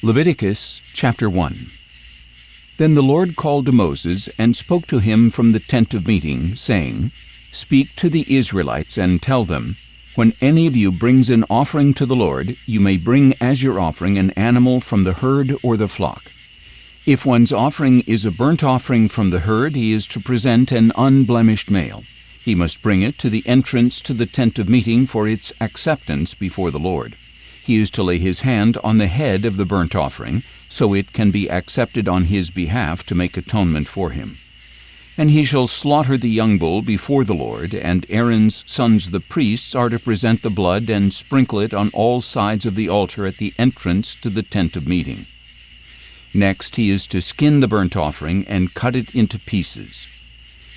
Leviticus chapter 1. Then the Lord called to Moses and spoke to him from the tent of meeting, saying, Speak to the Israelites and tell them, When any of you brings an offering to the Lord, you may bring as your offering an animal from the herd or the flock. If one's offering is a burnt offering from the herd, he is to present an unblemished male. He must bring it to the entrance to the tent of meeting for its acceptance before the Lord. He is to lay his hand on the head of the burnt offering, so it can be accepted on his behalf to make atonement for him. And he shall slaughter the young bull before the Lord, and Aaron's sons the priests are to present the blood and sprinkle it on all sides of the altar at the entrance to the tent of meeting. Next he is to skin the burnt offering and cut it into pieces.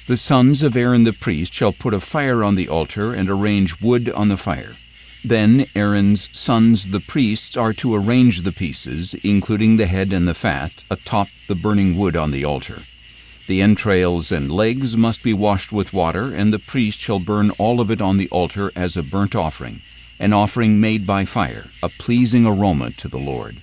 The sons of Aaron the priest shall put a fire on the altar and arrange wood on the fire. Then Aaron's sons the priests are to arrange the pieces, including the head and the fat, atop the burning wood on the altar. The entrails and legs must be washed with water, and the priest shall burn all of it on the altar as a burnt offering, an offering made by fire, a pleasing aroma to the Lord.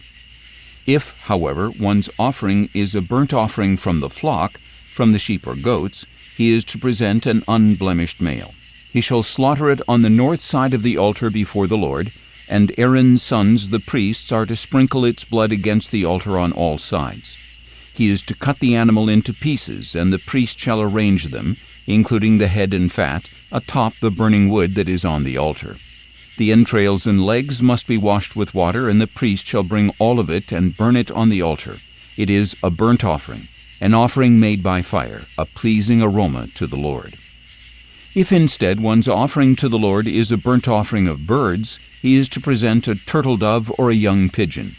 If, however, one's offering is a burnt offering from the flock, from the sheep or goats, he is to present an unblemished male. He shall slaughter it on the north side of the altar before the Lord, and Aaron's sons the priests are to sprinkle its blood against the altar on all sides. He is to cut the animal into pieces, and the priest shall arrange them, including the head and fat, atop the burning wood that is on the altar. The entrails and legs must be washed with water, and the priest shall bring all of it and burn it on the altar. It is a burnt offering, an offering made by fire, a pleasing aroma to the Lord. If instead one's offering to the Lord is a burnt offering of birds, he is to present a turtle dove or a young pigeon.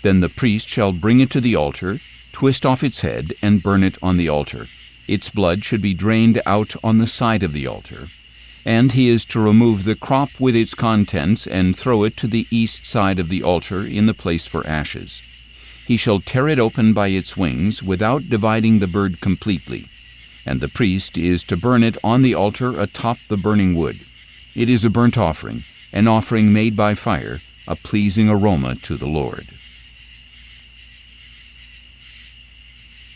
Then the priest shall bring it to the altar, twist off its head, and burn it on the altar. Its blood should be drained out on the side of the altar. And he is to remove the crop with its contents and throw it to the east side of the altar in the place for ashes. He shall tear it open by its wings without dividing the bird completely. And the priest is to burn it on the altar atop the burning wood. It is a burnt offering, an offering made by fire, a pleasing aroma to the Lord.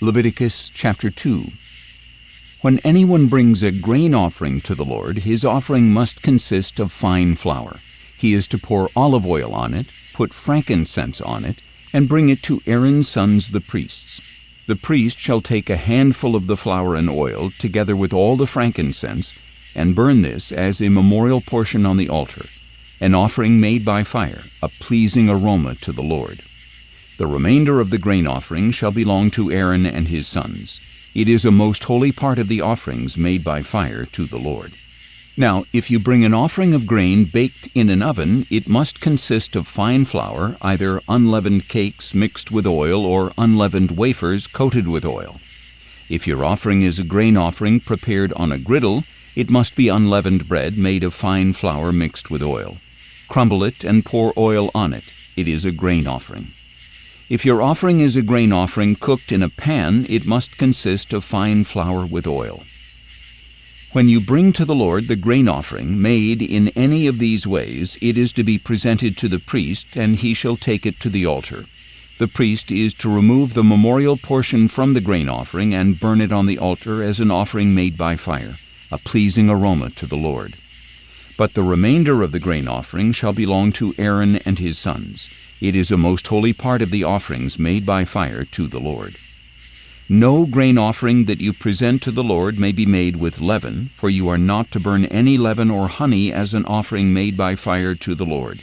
Leviticus chapter 2. When anyone brings a grain offering to the Lord, his offering must consist of fine flour. He is to pour olive oil on it, put frankincense on it, and bring it to Aaron's sons the priests. The priest shall take a handful of the flour and oil, together with all the frankincense, and burn this as a memorial portion on the altar, an offering made by fire, a pleasing aroma to the Lord. The remainder of the grain offering shall belong to Aaron and his sons. It is a most holy part of the offerings made by fire to the Lord. Now, if you bring an offering of grain baked in an oven, it must consist of fine flour, either unleavened cakes mixed with oil or unleavened wafers coated with oil. If your offering is a grain offering prepared on a griddle, it must be unleavened bread made of fine flour mixed with oil. Crumble it and pour oil on it. It is a grain offering. If your offering is a grain offering cooked in a pan, it must consist of fine flour with oil. When you bring to the Lord the grain offering made in any of these ways, it is to be presented to the priest, and he shall take it to the altar. The priest is to remove the memorial portion from the grain offering and burn it on the altar as an offering made by fire, a pleasing aroma to the Lord. But the remainder of the grain offering shall belong to Aaron and his sons. It is a most holy part of the offerings made by fire to the Lord. No grain offering that you present to the Lord may be made with leaven, for you are not to burn any leaven or honey as an offering made by fire to the Lord.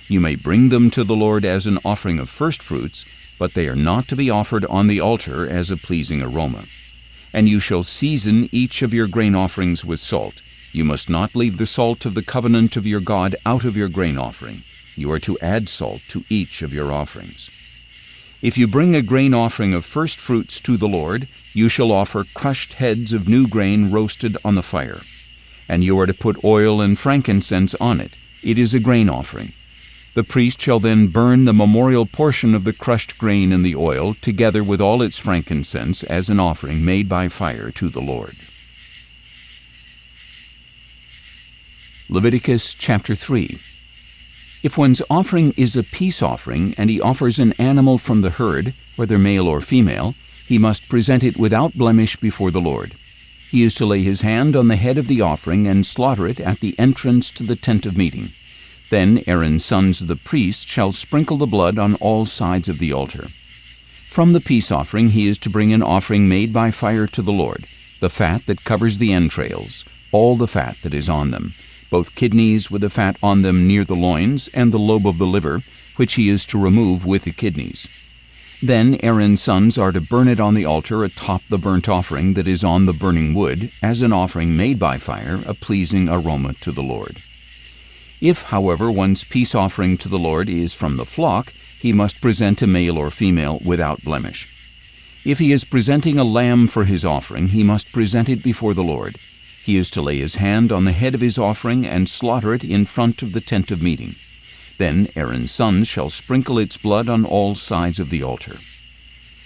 You may bring them to the Lord as an offering of firstfruits, but they are not to be offered on the altar as a pleasing aroma. And you shall season each of your grain offerings with salt. You must not leave the salt of the covenant of your God out of your grain offering. You are to add salt to each of your offerings. If you bring a grain offering of firstfruits to the Lord, you shall offer crushed heads of new grain roasted on the fire. And you are to put oil and frankincense on it. It is a grain offering. The priest shall then burn the memorial portion of the crushed grain in the oil, together with all its frankincense, as an offering made by fire to the Lord. Leviticus chapter 3. If one's offering is a peace offering, and he offers an animal from the herd, whether male or female, he must present it without blemish before the Lord. He is to lay his hand on the head of the offering and slaughter it at the entrance to the tent of meeting. Then Aaron's sons the priests shall sprinkle the blood on all sides of the altar. From the peace offering he is to bring an offering made by fire to the Lord, the fat that covers the entrails, all the fat that is on them, both kidneys with the fat on them near the loins, and the lobe of the liver, which he is to remove with the kidneys. Then Aaron's sons are to burn it on the altar atop the burnt offering that is on the burning wood, as an offering made by fire, a pleasing aroma to the Lord. If, however, one's peace offering to the Lord is from the flock, he must present a male or female without blemish. If he is presenting a lamb for his offering, he must present it before the Lord. He is to lay his hand on the head of his offering and slaughter it in front of the tent of meeting. Then Aaron's sons shall sprinkle its blood on all sides of the altar.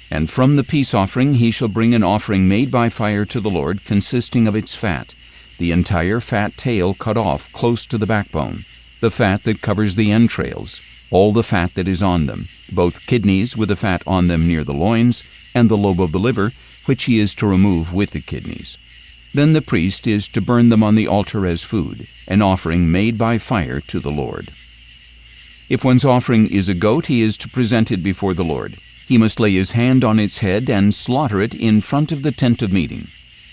And from the peace offering he shall bring an offering made by fire to the Lord, consisting of its fat, the entire fat tail cut off close to the backbone, the fat that covers the entrails, all the fat that is on them, both kidneys with the fat on them near the loins, and the lobe of the liver, which he is to remove with the kidneys. Then the priest is to burn them on the altar as food, an offering made by fire to the Lord. If one's offering is a goat, he is to present it before the Lord. He must lay his hand on its head and slaughter it in front of the tent of meeting.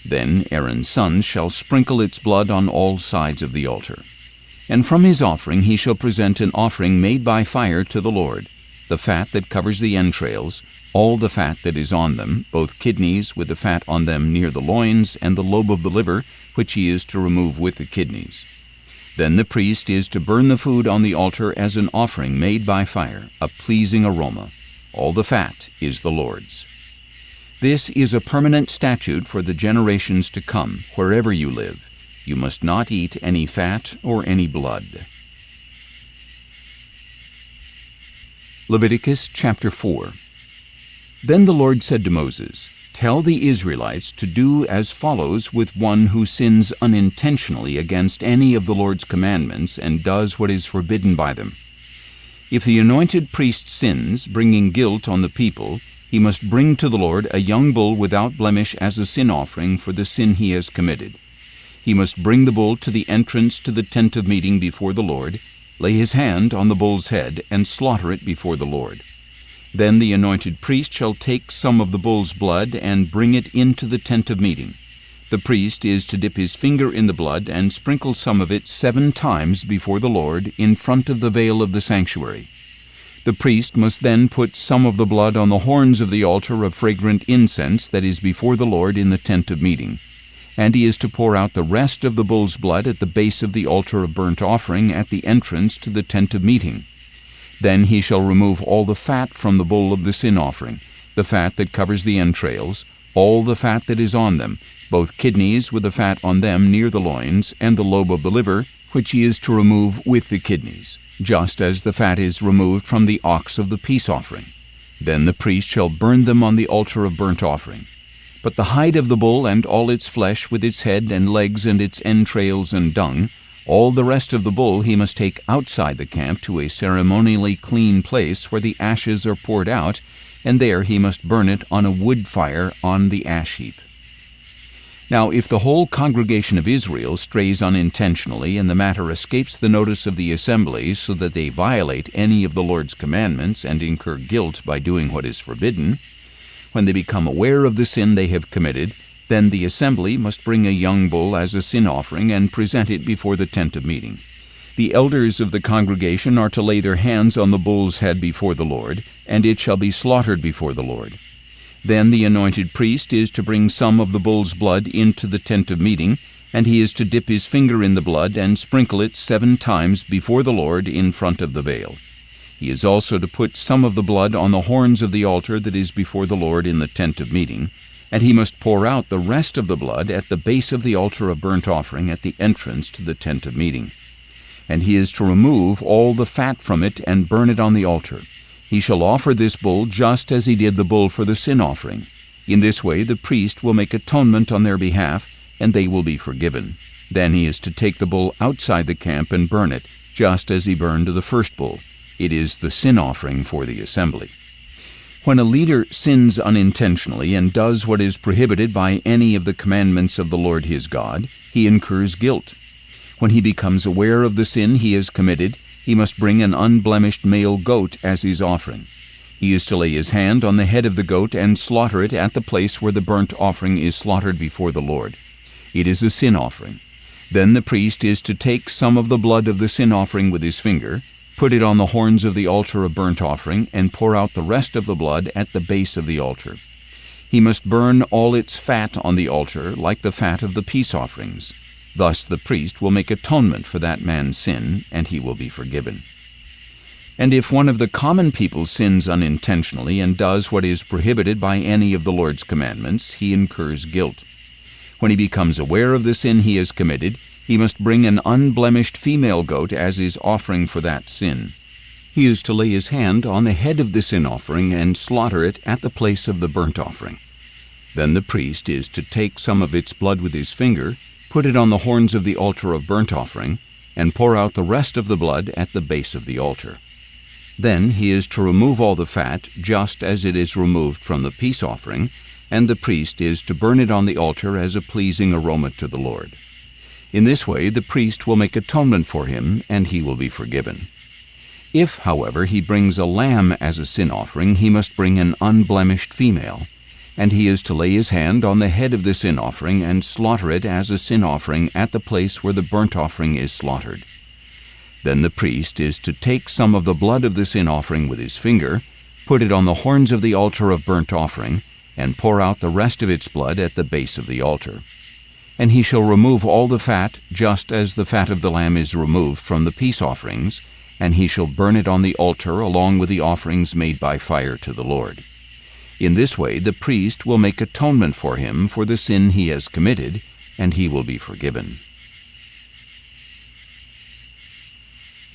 Then Aaron's sons shall sprinkle its blood on all sides of the altar. And from his offering he shall present an offering made by fire to the Lord, the fat that covers the entrails, all the fat that is on them, both kidneys with the fat on them near the loins, and the lobe of the liver, which he is to remove with the kidneys. Then the priest is to burn the food on the altar as an offering made by fire, a pleasing aroma. All the fat is the Lord's. This is a permanent statute for the generations to come, wherever you live. You must not eat any fat or any blood. Leviticus chapter 4. Then the Lord said to Moses, "Tell the Israelites to do as follows with one who sins unintentionally against any of the Lord's commandments and does what is forbidden by them. If the anointed priest sins, bringing guilt on the people, he must bring to the Lord a young bull without blemish as a sin offering for the sin he has committed. He must bring the bull to the entrance to the tent of meeting before the Lord, lay his hand on the bull's head, and slaughter it before the Lord. Then the anointed priest shall take some of the bull's blood and bring it into the tent of meeting. The priest is to dip his finger in the blood and sprinkle some of it 7 times before the Lord in front of the veil of the sanctuary. The priest must then put some of the blood on the horns of the altar of fragrant incense that is before the Lord in the tent of meeting. And he is to pour out the rest of the bull's blood at the base of the altar of burnt offering at the entrance to the tent of meeting. Then he shall remove all the fat from the bull of the sin offering, the fat that covers the entrails, all the fat that is on them, both kidneys with the fat on them near the loins, and the lobe of the liver, which he is to remove with the kidneys, just as the fat is removed from the ox of the peace offering. Then the priest shall burn them on the altar of burnt offering. But the hide of the bull and all its flesh with its head and legs and its entrails and dung, all the rest of the bull he must take outside the camp to a ceremonially clean place where the ashes are poured out, and there he must burn it on a wood fire on the ash heap. Now if the whole congregation of Israel strays unintentionally, and the matter escapes the notice of the assembly, so that they violate any of the Lord's commandments and incur guilt by doing what is forbidden, when they become aware of the sin they have committed, then the assembly must bring a young bull as a sin offering and present it before the tent of meeting. The elders of the congregation are to lay their hands on the bull's head before the Lord, and it shall be slaughtered before the Lord. Then the anointed priest is to bring some of the bull's blood into the tent of meeting, and he is to dip his finger in the blood and sprinkle it 7 times before the Lord in front of the veil. He is also to put some of the blood on the horns of the altar that is before the Lord in the tent of meeting, and he must pour out the rest of the blood at the base of the altar of burnt offering at the entrance to the tent of meeting. And he is to remove all the fat from it and burn it on the altar. He shall offer this bull just as he did the bull for the sin offering. In this way the priest will make atonement on their behalf, and they will be forgiven. Then he is to take the bull outside the camp and burn it, just as he burned the first bull. It is the sin offering for the assembly. When a leader sins unintentionally and does what is prohibited by any of the commandments of the Lord his God, he incurs guilt. When he becomes aware of the sin he has committed, he must bring an unblemished male goat as his offering. He is to lay his hand on the head of the goat and slaughter it at the place where the burnt offering is slaughtered before the Lord. It is a sin offering. Then the priest is to take some of the blood of the sin offering with his finger, put it on the horns of the altar of burnt offering, and pour out the rest of the blood at the base of the altar. He must burn all its fat on the altar, like the fat of the peace offerings. Thus the priest will make atonement for that man's sin, and he will be forgiven. And if one of the common people sins unintentionally and does what is prohibited by any of the Lord's commandments, he incurs guilt. When he becomes aware of the sin he has committed, he must bring an unblemished female goat as his offering for that sin. He is to lay his hand on the head of the sin offering and slaughter it at the place of the burnt offering. Then the priest is to take some of its blood with his finger, put it on the horns of the altar of burnt offering, and pour out the rest of the blood at the base of the altar. Then he is to remove all the fat, just as it is removed from the peace offering, and the priest is to burn it on the altar as a pleasing aroma to the Lord. In this way the priest will make atonement for him, and he will be forgiven. If, however, he brings a lamb as a sin offering, he must bring an unblemished female, and he is to lay his hand on the head of the sin offering and slaughter it as a sin offering at the place where the burnt offering is slaughtered. Then the priest is to take some of the blood of the sin offering with his finger, put it on the horns of the altar of burnt offering, and pour out the rest of its blood at the base of the altar. And he shall remove all the fat, just as the fat of the lamb is removed from the peace offerings, and he shall burn it on the altar along with the offerings made by fire to the Lord. In this way the priest will make atonement for him for the sin he has committed, and he will be forgiven.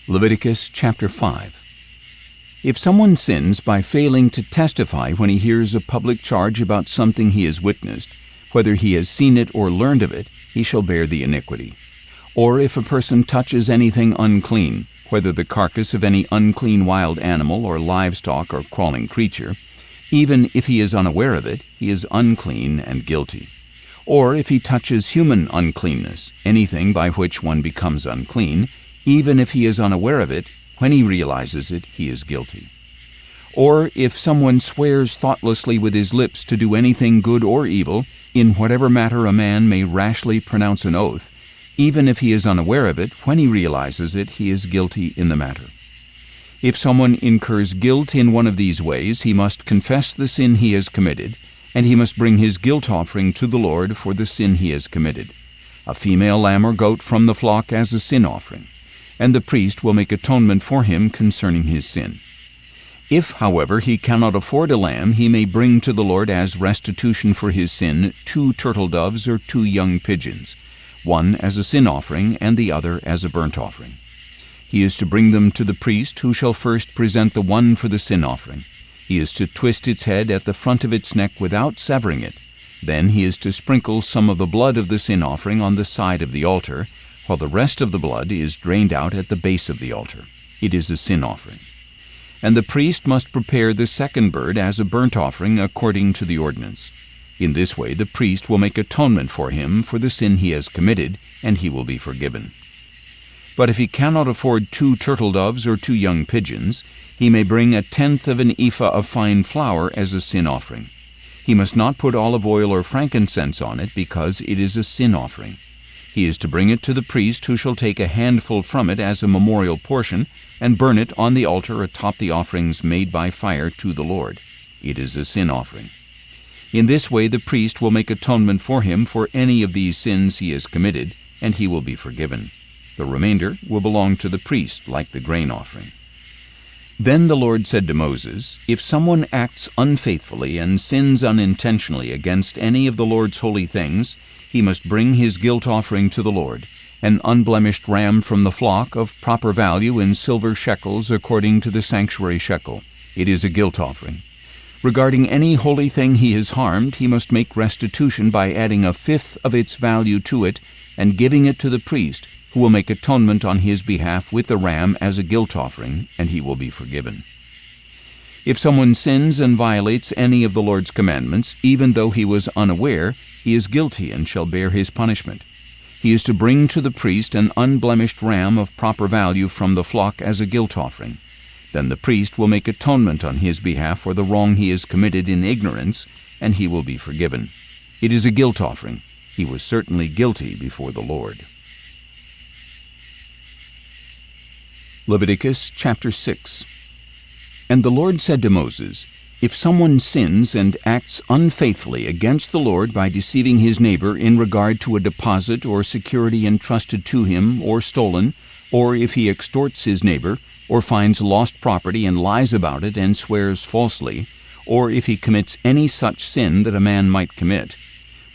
Leviticus chapter 5. If someone sins by failing to testify when he hears a public charge about something he has witnessed, whether he has seen it or learned of it, he shall bear the iniquity. Or if a person touches anything unclean, whether the carcass of any unclean wild animal or livestock or crawling creature, even if he is unaware of it, he is unclean and guilty. Or if he touches human uncleanness, anything by which one becomes unclean, even if he is unaware of it, when he realizes it, he is guilty. Or if someone swears thoughtlessly with his lips to do anything good or evil, in whatever matter a man may rashly pronounce an oath, even if he is unaware of it, when he realizes it, he is guilty in the matter. If someone incurs guilt in one of these ways, he must confess the sin he has committed, and he must bring his guilt offering to the Lord for the sin he has committed, a female lamb or goat from the flock as a sin offering, and the priest will make atonement for him concerning his sin. If, however, he cannot afford a lamb, he may bring to the Lord as restitution for his sin 2 turtle doves or 2 young pigeons, one as a sin offering and the other as a burnt offering. He is to bring them to the priest, who shall first present the one for the sin offering. He is to twist its head at the front of its neck without severing it. Then he is to sprinkle some of the blood of the sin offering on the side of the altar, while the rest of the blood is drained out at the base of the altar. It is a sin offering. And the priest must prepare the second bird as a burnt offering according to the ordinance. In this way the priest will make atonement for him for the sin he has committed, and he will be forgiven. But if he cannot afford 2 turtle doves or 2 young pigeons, he may bring 1/10 of an ephah of fine flour as a sin offering. He must not put olive oil or frankincense on it, because it is a sin offering. He is to bring it to the priest, who shall take a handful from it as a memorial portion, and burn it on the altar atop the offerings made by fire to the Lord. It is a sin offering. In this way the priest will make atonement for him for any of these sins he has committed, and he will be forgiven. The remainder will belong to the priest, like the grain offering. Then the Lord said to Moses, "If someone acts unfaithfully and sins unintentionally against any of the Lord's holy things, he must bring his guilt offering to the Lord, an unblemished ram from the flock of proper value in silver shekels according to the sanctuary shekel. It is a guilt offering. Regarding any holy thing he has harmed, he must make restitution by adding 1/5 of its value to it and giving it to the priest, who will make atonement on his behalf with the ram as a guilt offering, and he will be forgiven. If someone sins and violates any of the Lord's commandments, even though he was unaware, he is guilty and shall bear his punishment. He is to bring to the priest an unblemished ram of proper value from the flock as a guilt offering. Then the priest will make atonement on his behalf for the wrong he has committed in ignorance, and he will be forgiven. It is a guilt offering. He was certainly guilty before the Lord. Leviticus chapter 6. And the Lord said to Moses, "If someone sins and acts unfaithfully against the Lord by deceiving his neighbor in regard to a deposit or security entrusted to him or stolen, or if he extorts his neighbor, or finds lost property and lies about it and swears falsely, or if he commits any such sin that a man might commit,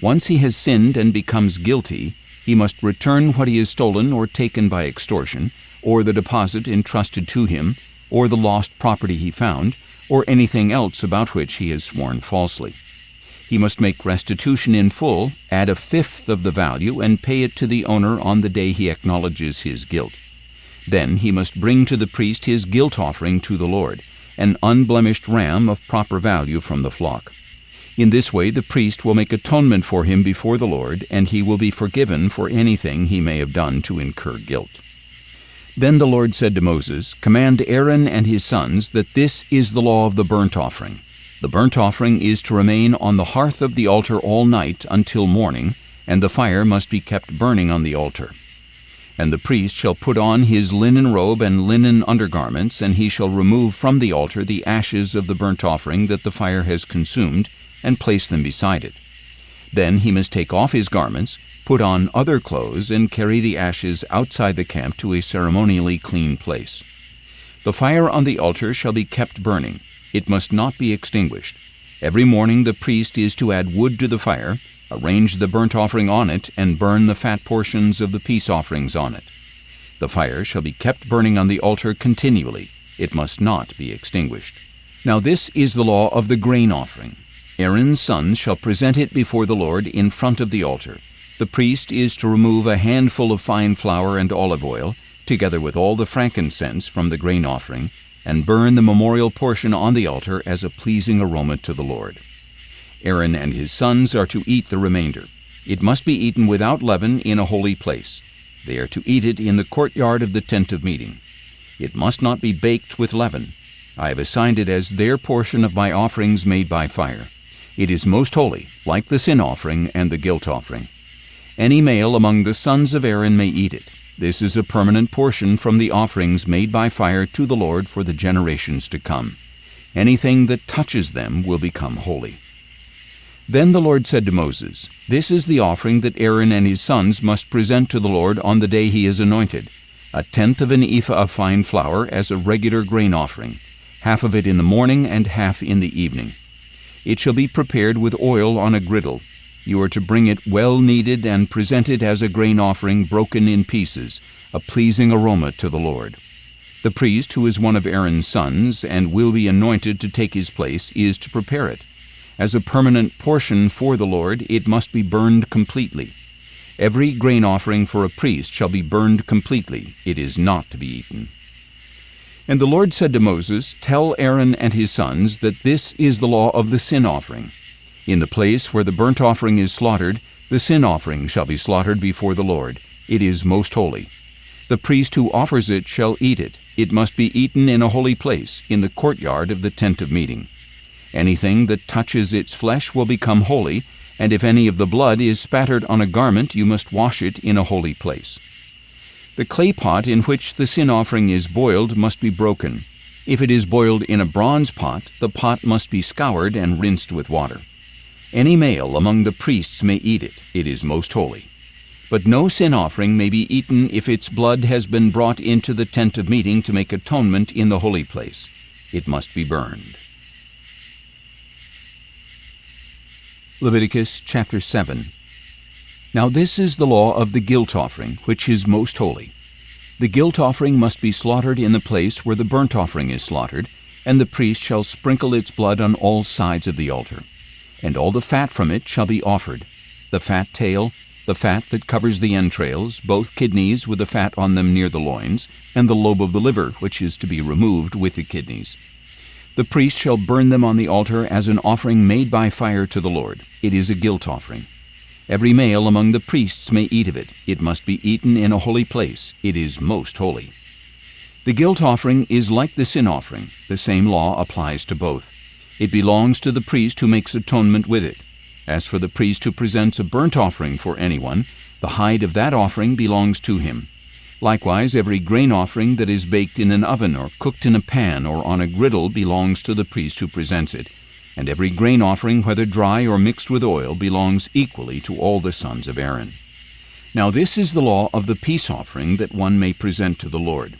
once he has sinned and becomes guilty, he must return what he has stolen or taken by extortion, or the deposit entrusted to him, or the lost property he found, or anything else about which he has sworn falsely. He must make restitution in full, add a fifth of the value, and pay it to the owner on the day he acknowledges his guilt. Then he must bring to the priest his guilt offering to the Lord, an unblemished ram of proper value from the flock. In this way the priest will make atonement for him before the Lord, and he will be forgiven for anything he may have done to incur guilt. Then the Lord said to Moses, "Command Aaron and his sons that this is the law of the burnt offering. The burnt offering is to remain on the hearth of the altar all night until morning, and the fire must be kept burning on the altar. And the priest shall put on his linen robe and linen undergarments, and he shall remove from the altar the ashes of the burnt offering that the fire has consumed, and place them beside it. Then he must take off his garments, put on other clothes, and carry the ashes outside the camp to a ceremonially clean place. The fire on the altar shall be kept burning. It must not be extinguished. Every morning the priest is to add wood to the fire, arrange the burnt offering on it, and burn the fat portions of the peace offerings on it. The fire shall be kept burning on the altar continually. It must not be extinguished. Now this is the law of the grain offering. Aaron's sons shall present it before the Lord in front of the altar. The priest is to remove a handful of fine flour and olive oil, together with all the frankincense from the grain offering, and burn the memorial portion on the altar as a pleasing aroma to the Lord. Aaron and his sons are to eat the remainder. It must be eaten without leaven in a holy place. They are to eat it in the courtyard of the tent of meeting. It must not be baked with leaven. I have assigned it as their portion of my offerings made by fire. It is most holy, like the sin offering and the guilt offering. Any male among the sons of Aaron may eat it. This is a permanent portion from the offerings made by fire to the Lord for the generations to come. Anything that touches them will become holy. Then the Lord said to Moses, "This is the offering that Aaron and his sons must present to the Lord on the day he is anointed: 1/10 of an ephah of fine flour as a regular grain offering, half of it in the morning and half in the evening. It shall be prepared with oil on a griddle. You are to bring it well kneaded and present it as a grain offering broken in pieces, a pleasing aroma to the Lord. The priest, who is one of Aaron's sons and will be anointed to take his place, is to prepare it. As a permanent portion for the Lord, it must be burned completely. Every grain offering for a priest shall be burned completely. It is not to be eaten." And the Lord said to Moses, "Tell Aaron and his sons that this is the law of the sin offering. In the place where the burnt offering is slaughtered, the sin offering shall be slaughtered before the Lord. It is most holy. The priest who offers it shall eat it. It must be eaten in a holy place, in the courtyard of the tent of meeting. Anything that touches its flesh will become holy, and if any of the blood is spattered on a garment, you must wash it in a holy place. The clay pot in which the sin offering is boiled must be broken. If it is boiled in a bronze pot, the pot must be scoured and rinsed with water. Any male among the priests may eat it. It is most holy. But no sin offering may be eaten if its blood has been brought into the tent of meeting to make atonement in the holy place. It must be burned." Leviticus chapter 7. Now this is the law of the guilt offering, which is most holy. The guilt offering must be slaughtered in the place where the burnt offering is slaughtered, and the priest shall sprinkle its blood on all sides of the altar. And all the fat from it shall be offered: the fat tail, the fat that covers the entrails, both kidneys with the fat on them near the loins, and the lobe of the liver, which is to be removed with the kidneys. The priest shall burn them on the altar as an offering made by fire to the Lord. It is a guilt offering. Every male among the priests may eat of it. It must be eaten in a holy place. It is most holy. The guilt offering is like the sin offering. The same law applies to both. It belongs to the priest who makes atonement with it. As for the priest who presents a burnt offering for anyone, the hide of that offering belongs to him. Likewise, every grain offering that is baked in an oven or cooked in a pan or on a griddle belongs to the priest who presents it. And every grain offering, whether dry or mixed with oil, belongs equally to all the sons of Aaron. Now this is the law of the peace offering that one may present to the Lord.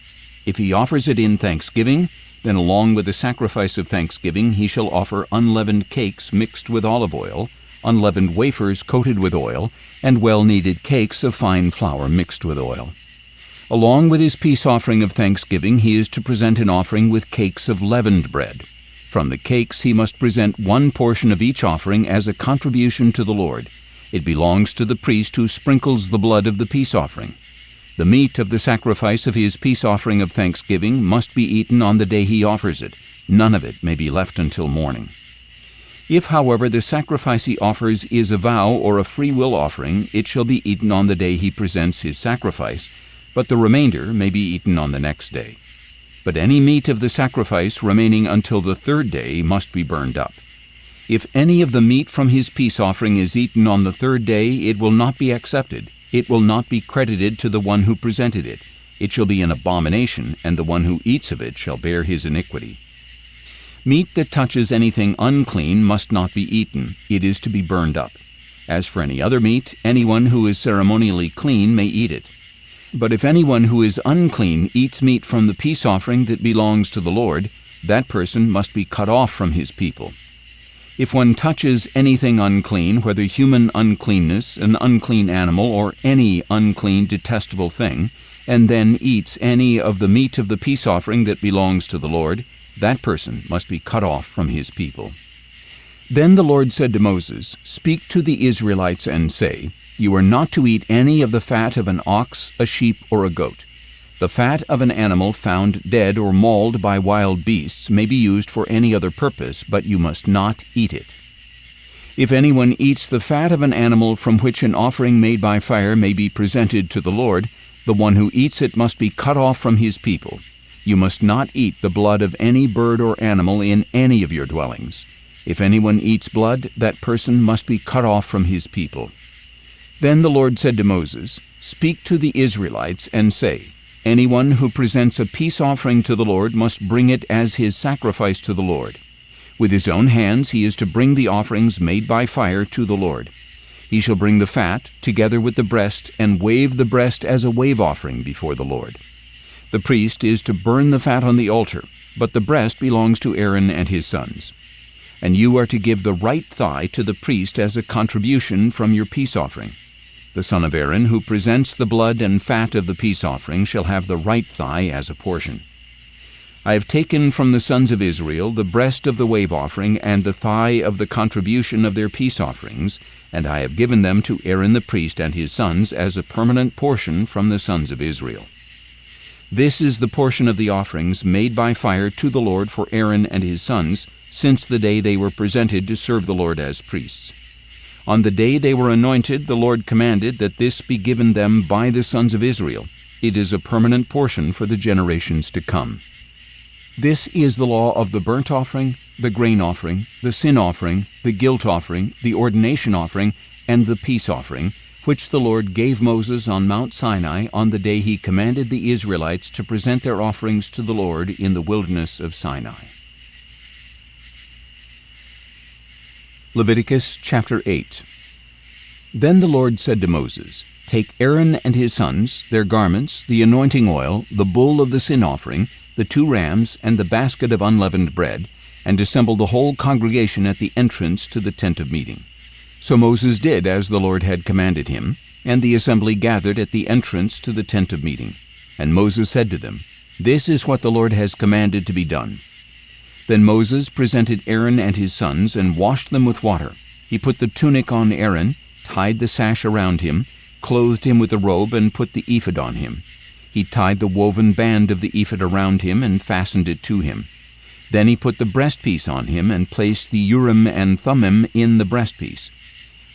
If he offers it in thanksgiving, then along with the sacrifice of thanksgiving he shall offer unleavened cakes mixed with olive oil, unleavened wafers coated with oil, and well-kneaded cakes of fine flour mixed with oil. Along with his peace offering of thanksgiving he is to present an offering with cakes of leavened bread. From the cakes he must present one portion of each offering as a contribution to the Lord. It belongs to the priest who sprinkles the blood of the peace offering. The meat of the sacrifice of his peace offering of thanksgiving must be eaten on the day he offers it. None of it may be left until morning. If, however, the sacrifice he offers is a vow or a free will offering, it shall be eaten on the day he presents his sacrifice, but the remainder may be eaten on the next day. But any meat of the sacrifice remaining until the third day must be burned up. If any of the meat from his peace offering is eaten on the third day, it will not be accepted. It will not be credited to the one who presented it. It shall be an abomination, and the one who eats of it shall bear his iniquity. Meat that touches anything unclean must not be eaten. It is to be burned up. As for any other meat, anyone who is ceremonially clean may eat it. But if anyone who is unclean eats meat from the peace offering that belongs to the Lord, that person must be cut off from his people. If one touches anything unclean, whether human uncleanness, an unclean animal, or any unclean detestable thing, and then eats any of the meat of the peace offering that belongs to the Lord, that person must be cut off from his people. Then the Lord said to Moses, "Speak to the Israelites and say, You are not to eat any of the fat of an ox, a sheep, or a goat. The fat of an animal found dead or mauled by wild beasts may be used for any other purpose, but you must not eat it. If anyone eats the fat of an animal from which an offering made by fire may be presented to the Lord, the one who eats it must be cut off from his people. You must not eat the blood of any bird or animal in any of your dwellings. If anyone eats blood, that person must be cut off from his people." Then the Lord said to Moses, "Speak to the Israelites and say, Anyone who presents a peace offering to the Lord must bring it as his sacrifice to the Lord. With his own hands he is to bring the offerings made by fire to the Lord. He shall bring the fat, together with the breast, and wave the breast as a wave offering before the Lord. The priest is to burn the fat on the altar, but the breast belongs to Aaron and his sons. And you are to give the right thigh to the priest as a contribution from your peace offering. The son of Aaron who presents the blood and fat of the peace offering shall have the right thigh as a portion. I have taken from the sons of Israel the breast of the wave offering and the thigh of the contribution of their peace offerings, and I have given them to Aaron the priest and his sons as a permanent portion from the sons of Israel. This is the portion of the offerings made by fire to the Lord for Aaron and his sons, since the day they were presented to serve the Lord as priests. On the day they were anointed, the Lord commanded that this be given them by the sons of Israel. It is a permanent portion for the generations to come. This is the law of the burnt offering, the grain offering, the sin offering, the guilt offering, the ordination offering, and the peace offering, which the Lord gave Moses on Mount Sinai on the day he commanded the Israelites to present their offerings to the Lord in the wilderness of Sinai. Leviticus chapter 8. Then the Lord said to Moses, "Take Aaron and his sons, their garments, the anointing oil, the bull of the sin offering, the 2 rams, and the basket of unleavened bread, and assemble the whole congregation at the entrance to the tent of meeting." So Moses did as the Lord had commanded him, and the assembly gathered at the entrance to the tent of meeting. And Moses said to them, "This is what the Lord has commanded to be done." Then Moses presented Aaron and his sons and washed them with water. He put the tunic on Aaron, tied the sash around him, clothed him with a robe, and put the ephod on him. He tied the woven band of the ephod around him and fastened it to him. Then he put the breastpiece on him and placed the Urim and Thummim in the breastpiece.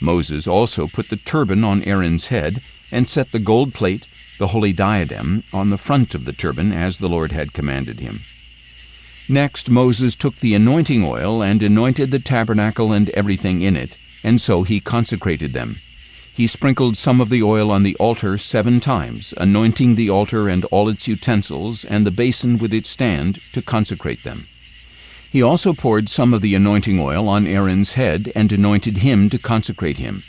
Moses also put the turban on Aaron's head and set the gold plate, the holy diadem, on the front of the turban as the Lord had commanded him. Next Moses took the anointing oil and anointed the tabernacle and everything in it, and so he consecrated them. He sprinkled some of the oil on the altar 7 times, anointing the altar and all its utensils and the basin with its stand to consecrate them. He also poured some of the anointing oil on Aaron's head and anointed him to consecrate him.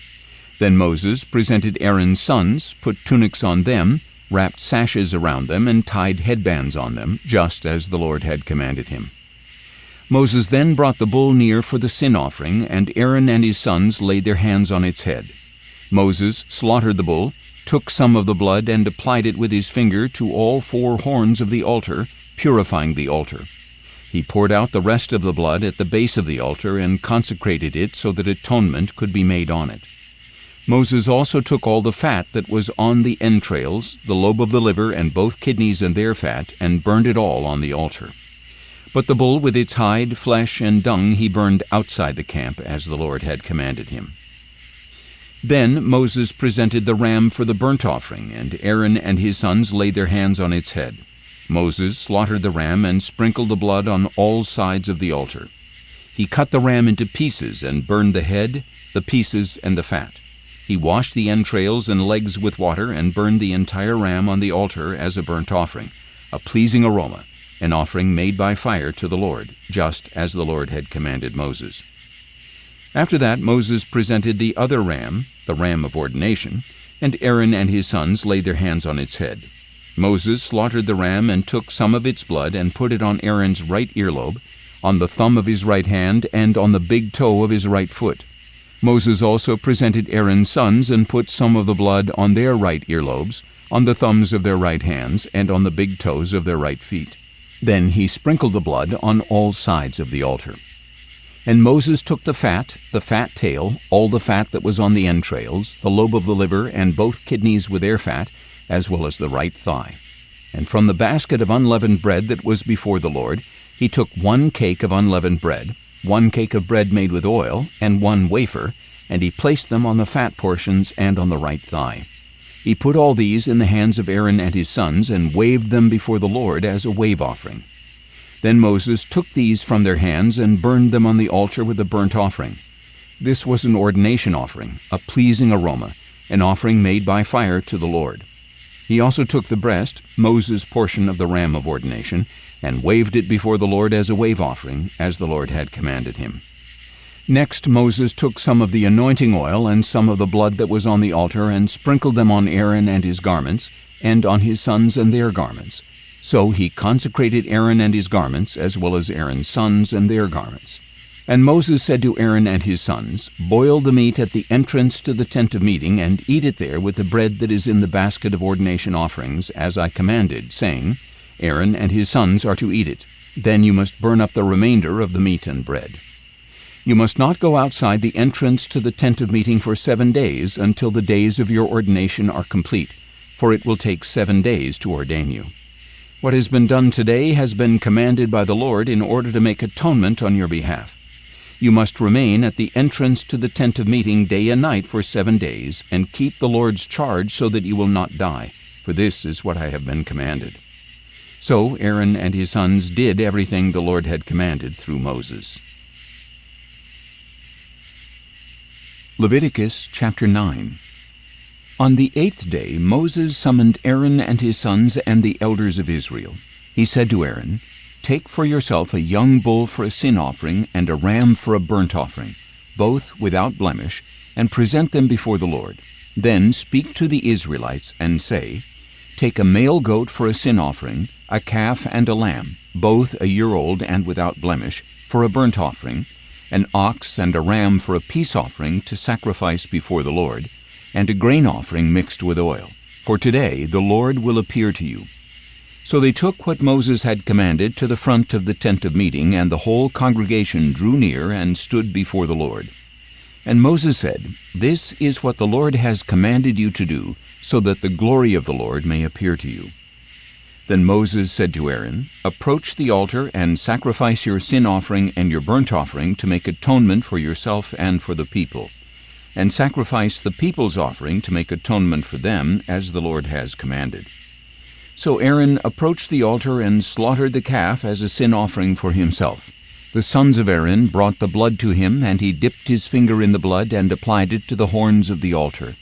Then Moses presented Aaron's sons, put tunics on them, wrapped sashes around them, and tied headbands on them, just as the Lord had commanded him. Moses then brought the bull near for the sin offering, and Aaron and his sons laid their hands on its head. Moses slaughtered the bull, took some of the blood, and applied it with his finger to all 4 horns of the altar, purifying the altar. He poured out the rest of the blood at the base of the altar and consecrated it so that atonement could be made on it. Moses also took all the fat that was on the entrails, the lobe of the liver, and both kidneys and their fat, and burned it all on the altar. But the bull with its hide, flesh, and dung he burned outside the camp, as the Lord had commanded him. Then Moses presented the ram for the burnt offering, and Aaron and his sons laid their hands on its head. Moses slaughtered the ram and sprinkled the blood on all sides of the altar. He cut the ram into pieces and burned the head, the pieces, and the fat. He washed the entrails and legs with water and burned the entire ram on the altar as a burnt offering, a pleasing aroma, an offering made by fire to the Lord, just as the Lord had commanded Moses. After that Moses presented the other ram, the ram of ordination, and Aaron and his sons laid their hands on its head. Moses slaughtered the ram and took some of its blood and put it on Aaron's right earlobe, on the thumb of his right hand, and on the big toe of his right foot. Moses also presented Aaron's sons and put some of the blood on their right earlobes, on the thumbs of their right hands, and on the big toes of their right feet. Then he sprinkled the blood on all sides of the altar. And Moses took the fat tail, all the fat that was on the entrails, the lobe of the liver, and both kidneys with their fat, as well as the right thigh. And from the basket of unleavened bread that was before the Lord, he took 1 cake of unleavened bread, 1 cake of bread made with oil, and 1 wafer, and he placed them on the fat portions and on the right thigh. He put all these in the hands of Aaron and his sons, and waved them before the Lord as a wave offering. Then Moses took these from their hands and burned them on the altar with a burnt offering. This was an ordination offering, a pleasing aroma, an offering made by fire to the Lord. He also took the breast, Moses' portion of the ram of ordination, and waved it before the Lord as a wave offering, as the Lord had commanded him. Next Moses took some of the anointing oil and some of the blood that was on the altar, and sprinkled them on Aaron and his garments, and on his sons and their garments. So he consecrated Aaron and his garments, as well as Aaron's sons and their garments. And Moses said to Aaron and his sons, "Boil the meat at the entrance to the tent of meeting, and eat it there with the bread that is in the basket of ordination offerings, as I commanded, saying, Aaron and his sons are to eat it. Then you must burn up the remainder of the meat and bread. You must not go outside the entrance to the tent of meeting for 7 days until the days of your ordination are complete, for it will take 7 days to ordain you. What has been done today has been commanded by the Lord in order to make atonement on your behalf. You must remain at the entrance to the tent of meeting day and night for 7 days, and keep the Lord's charge so that you will not die, for this is what I have been commanded." So Aaron and his sons did everything the Lord had commanded through Moses. Leviticus chapter 9. On the 8th day Moses summoned Aaron and his sons and the elders of Israel. He said to Aaron, "Take for yourself a young bull for a sin offering and a ram for a burnt offering, both without blemish, and present them before the Lord. Then speak to the Israelites and say, Take a male goat for a sin offering, a calf and a lamb, both a year old and without blemish, for a burnt offering, an ox and a ram for a peace offering to sacrifice before the Lord, and a grain offering mixed with oil. For today the Lord will appear to you." So they took what Moses had commanded to the front of the tent of meeting, and the whole congregation drew near and stood before the Lord. And Moses said, "This is what the Lord has commanded you to do, so that the glory of the Lord may appear to you." Then Moses said to Aaron, "Approach the altar and sacrifice your sin offering and your burnt offering to make atonement for yourself and for the people. And sacrifice the people's offering to make atonement for them, as the Lord has commanded." So Aaron approached the altar and slaughtered the calf as a sin offering for himself. The sons of Aaron brought the blood to him, and he dipped his finger in the blood and applied it to the horns of the altar.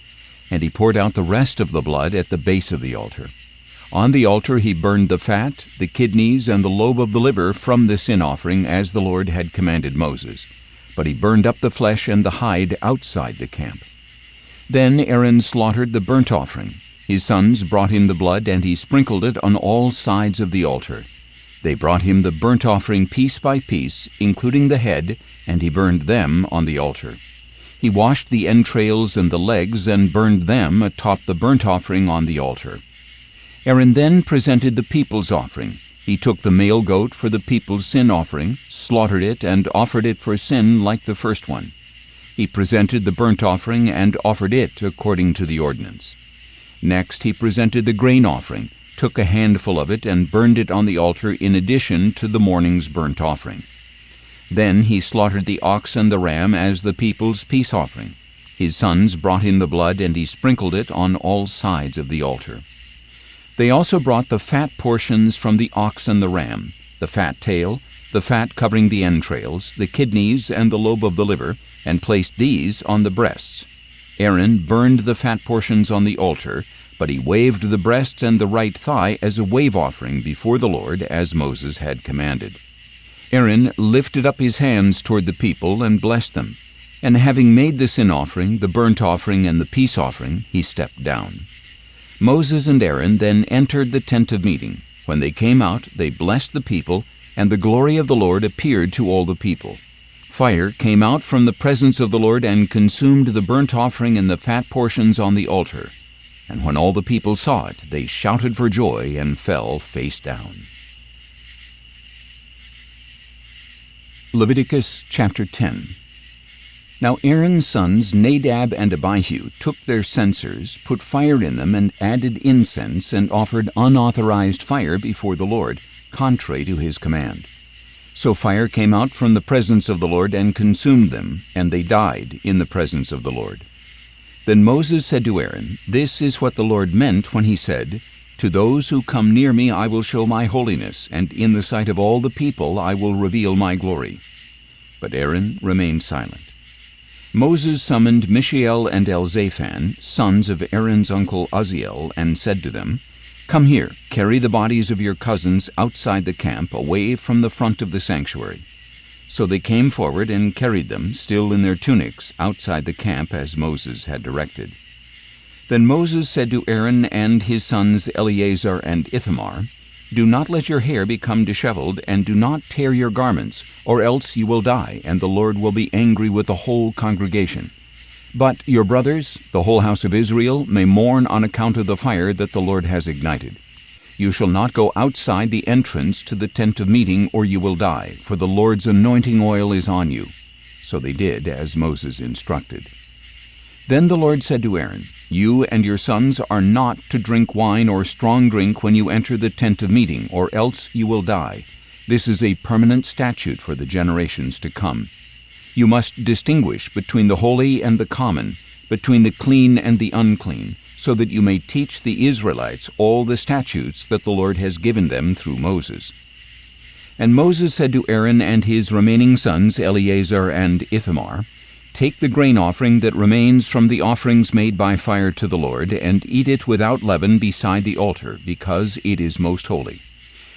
And he poured out the rest of the blood at the base of the altar. On the altar he burned the fat, the kidneys, and the lobe of the liver from the sin offering, as the Lord had commanded Moses. But he burned up the flesh and the hide outside the camp. Then Aaron slaughtered the burnt offering. His sons brought him the blood, and he sprinkled it on all sides of the altar. They brought him the burnt offering piece by piece, including the head, and he burned them on the altar. He washed the entrails and the legs and burned them atop the burnt offering on the altar. Aaron then presented the people's offering. He took the male goat for the people's sin offering, slaughtered it, and offered it for sin like the first one. He presented the burnt offering and offered it according to the ordinance. Next he presented the grain offering, took a handful of it, and burned it on the altar in addition to the morning's burnt offering. Then he slaughtered the ox and the ram as the people's peace offering. His sons brought him the blood, and he sprinkled it on all sides of the altar. They also brought the fat portions from the ox and the ram, the fat tail, the fat covering the entrails, the kidneys, and the lobe of the liver, and placed these on the breasts. Aaron burned the fat portions on the altar, but he waved the breasts and the right thigh as a wave offering before the Lord, as Moses had commanded. Aaron lifted up his hands toward the people and blessed them, and having made the sin offering, the burnt offering, and the peace offering, he stepped down. Moses and Aaron then entered the tent of meeting. When they came out, they blessed the people, and the glory of the Lord appeared to all the people. Fire came out from the presence of the Lord and consumed the burnt offering and the fat portions on the altar. And when all the people saw it, they shouted for joy and fell face down. Leviticus chapter 10. Now Aaron's sons Nadab and Abihu took their censers, put fire in them, and added incense, and offered unauthorized fire before the Lord, contrary to his command. So fire came out from the presence of the Lord and consumed them, and they died in the presence of the Lord. Then Moses said to Aaron, "This is what the Lord meant when he said, 'To those who come near me I will show my holiness, and in the sight of all the people I will reveal my glory.'" But Aaron remained silent. Moses summoned Mishael and Elzaphan, sons of Aaron's uncle Uzziel, and said to them, "Come here, carry the bodies of your cousins outside the camp, away from the front of the sanctuary." So they came forward and carried them, still in their tunics, outside the camp as Moses had directed. Then Moses said to Aaron and his sons Eleazar and Ithamar, "Do not let your hair become disheveled, and do not tear your garments, or else you will die, and the Lord will be angry with the whole congregation. But your brothers, the whole house of Israel, may mourn on account of the fire that the Lord has ignited. You shall not go outside the entrance to the tent of meeting, or you will die, for the Lord's anointing oil is on you." So they did as Moses instructed. Then the Lord said to Aaron, "You and your sons are not to drink wine or strong drink when you enter the tent of meeting, or else you will die. This is a permanent statute for the generations to come. You must distinguish between the holy and the common, between the clean and the unclean, so that you may teach the Israelites all the statutes that the Lord has given them through Moses." And Moses said to Aaron and his remaining sons Eleazar and Ithamar, "Take the grain offering that remains from the offerings made by fire to the Lord, and eat it without leaven beside the altar, because it is most holy.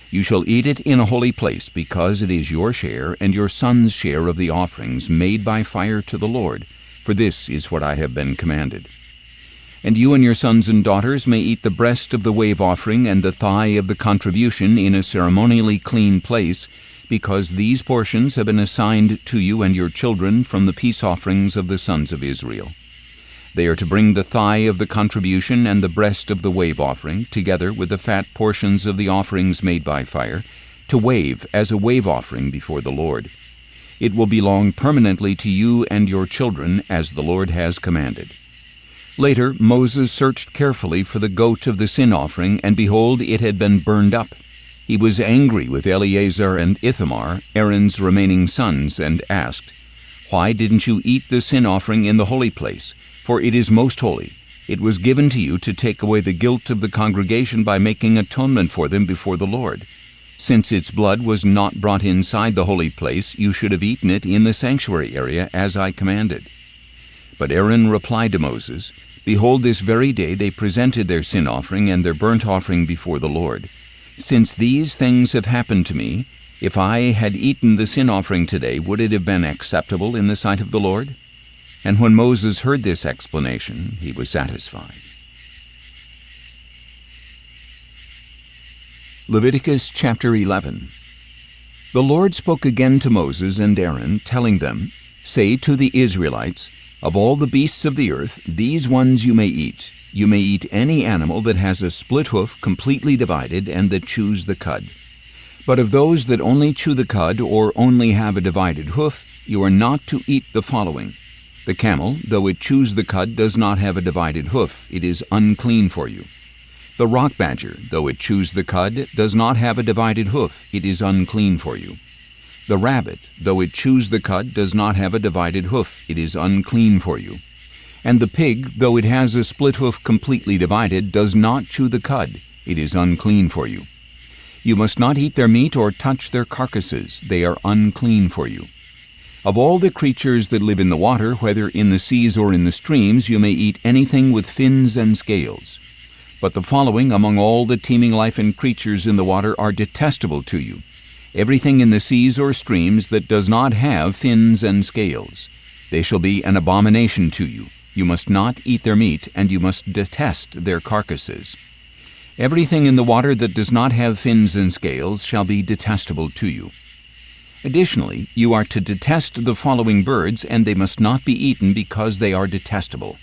You shall eat it in a holy place, because it is your share and your son's share of the offerings made by fire to the Lord, for this is what I have been commanded. And you and your sons and daughters may eat the breast of the wave offering and the thigh of the contribution in a ceremonially clean place, because these portions have been assigned to you and your children from the peace offerings of the sons of Israel. They are to bring the thigh of the contribution and the breast of the wave offering, together with the fat portions of the offerings made by fire, to wave as a wave offering before the Lord. It will belong permanently to you and your children, as the Lord has commanded." Later, Moses searched carefully for the goat of the sin offering, and behold, it had been burned up. He was angry with Eleazar and Ithamar, Aaron's remaining sons, and asked, "Why didn't you eat the sin offering in the holy place? For it is most holy. It was given to you to take away the guilt of the congregation by making atonement for them before the Lord. Since its blood was not brought inside the holy place, you should have eaten it in the sanctuary area, as I commanded." But Aaron replied to Moses, "Behold, this very day they presented their sin offering and their burnt offering before the Lord. Since these things have happened to me, if I had eaten the sin offering today, would it have been acceptable in the sight of the Lord?" And when Moses heard this explanation, he was satisfied. Leviticus chapter 11. The Lord spoke again to Moses and Aaron, telling them, "Say to the Israelites, of all the beasts of the earth, these ones you may eat. You may eat any animal that has a split hoof completely divided and that chews the cud. But of those that only chew the cud or only have a divided hoof, you are not to eat the following. The camel, though it chews the cud, does not have a divided hoof. It is unclean for you. The rock badger, though it chews the cud, does not have a divided hoof. It is unclean for you. The rabbit, though it chews the cud, does not have a divided hoof. It is unclean for you. And the pig, though it has a split hoof completely divided, does not chew the cud. It is unclean for you. You must not eat their meat or touch their carcasses. They are unclean for you. Of all the creatures that live in the water, whether in the seas or in the streams, you may eat anything with fins and scales. But the following among all the teeming life and creatures in the water are detestable to you: everything in the seas or streams that does not have fins and scales. They shall be an abomination to you. You must not eat their meat, and you must detest their carcasses. Everything in the water that does not have fins and scales shall be detestable to you. Additionally, you are to detest the following birds, and they must not be eaten because they are detestable: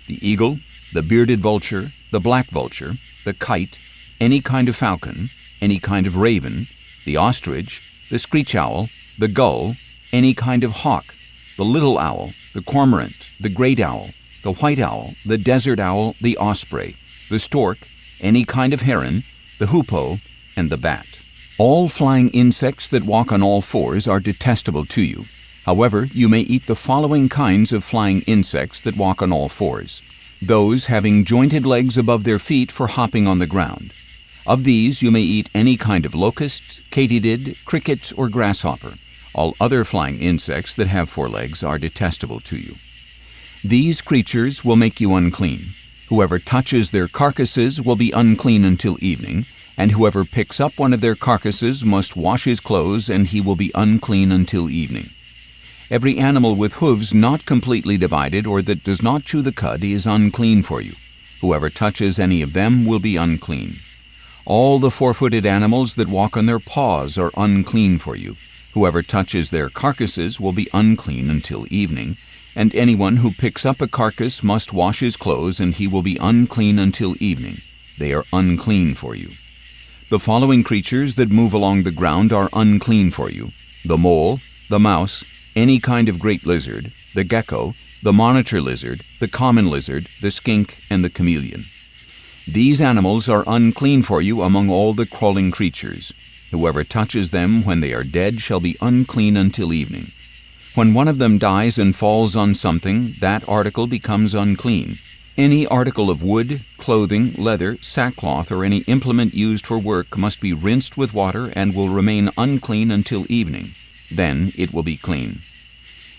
the eagle, the bearded vulture, the black vulture, the kite, any kind of falcon, any kind of raven, the ostrich, the screech owl, the gull, any kind of hawk, the little owl, the cormorant, the great owl, the white owl, the desert owl, the osprey, the stork, any kind of heron, the hoopoe, and the bat. All flying insects that walk on all fours are detestable to you. However, you may eat the following kinds of flying insects that walk on all fours: those having jointed legs above their feet for hopping on the ground. Of these you may eat any kind of locust, katydid, cricket, or grasshopper. All other flying insects that have 4 legs are detestable to you. These creatures will make you unclean. Whoever touches their carcasses will be unclean until evening, and whoever picks up one of their carcasses must wash his clothes, and he will be unclean until evening. Every animal with hooves not completely divided or that does not chew the cud is unclean for you. Whoever touches any of them will be unclean. All the 4-footed animals that walk on their paws are unclean for you. Whoever touches their carcasses will be unclean until evening, and anyone who picks up a carcass must wash his clothes, and he will be unclean until evening. They are unclean for you. The following creatures that move along the ground are unclean for you: the mole, the mouse, any kind of great lizard, the gecko, the monitor lizard, the common lizard, the skink, and the chameleon. These animals are unclean for you among all the crawling creatures. Whoever touches them when they are dead shall be unclean until evening. When one of them dies and falls on something, that article becomes unclean. Any article of wood, clothing, leather, sackcloth, or any implement used for work must be rinsed with water and will remain unclean until evening. Then it will be clean.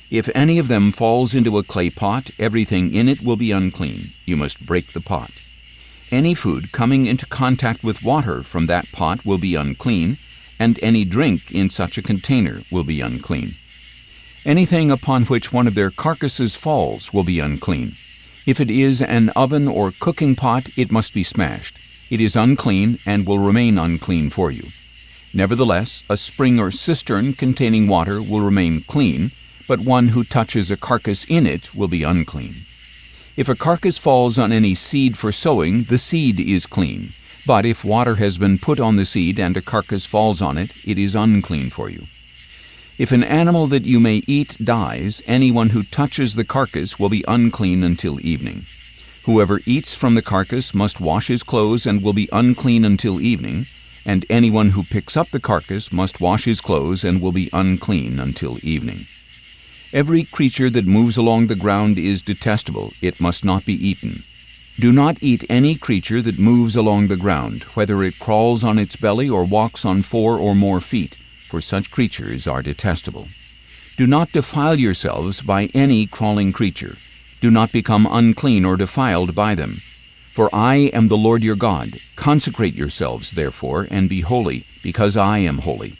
If any of them falls into a clay pot, everything in it will be unclean. You must break the pot. Any food coming into contact with water from that pot will be unclean, and any drink in such a container will be unclean. Anything upon which one of their carcasses falls will be unclean. If it is an oven or cooking pot, it must be smashed. It is unclean and will remain unclean for you. Nevertheless, a spring or cistern containing water will remain clean, but one who touches a carcass in it will be unclean. If a carcass falls on any seed for sowing, the seed is clean. But if water has been put on the seed and a carcass falls on it, it is unclean for you. If an animal that you may eat dies, anyone who touches the carcass will be unclean until evening. Whoever eats from the carcass must wash his clothes and will be unclean until evening, and anyone who picks up the carcass must wash his clothes and will be unclean until evening. Every creature that moves along the ground is detestable; it must not be eaten. Do not eat any creature that moves along the ground, whether it crawls on its belly or walks on 4 or more feet, for such creatures are detestable. Do not defile yourselves by any crawling creature. Do not become unclean or defiled by them. For I am the Lord your God. Consecrate yourselves, therefore, and be holy, because I am holy.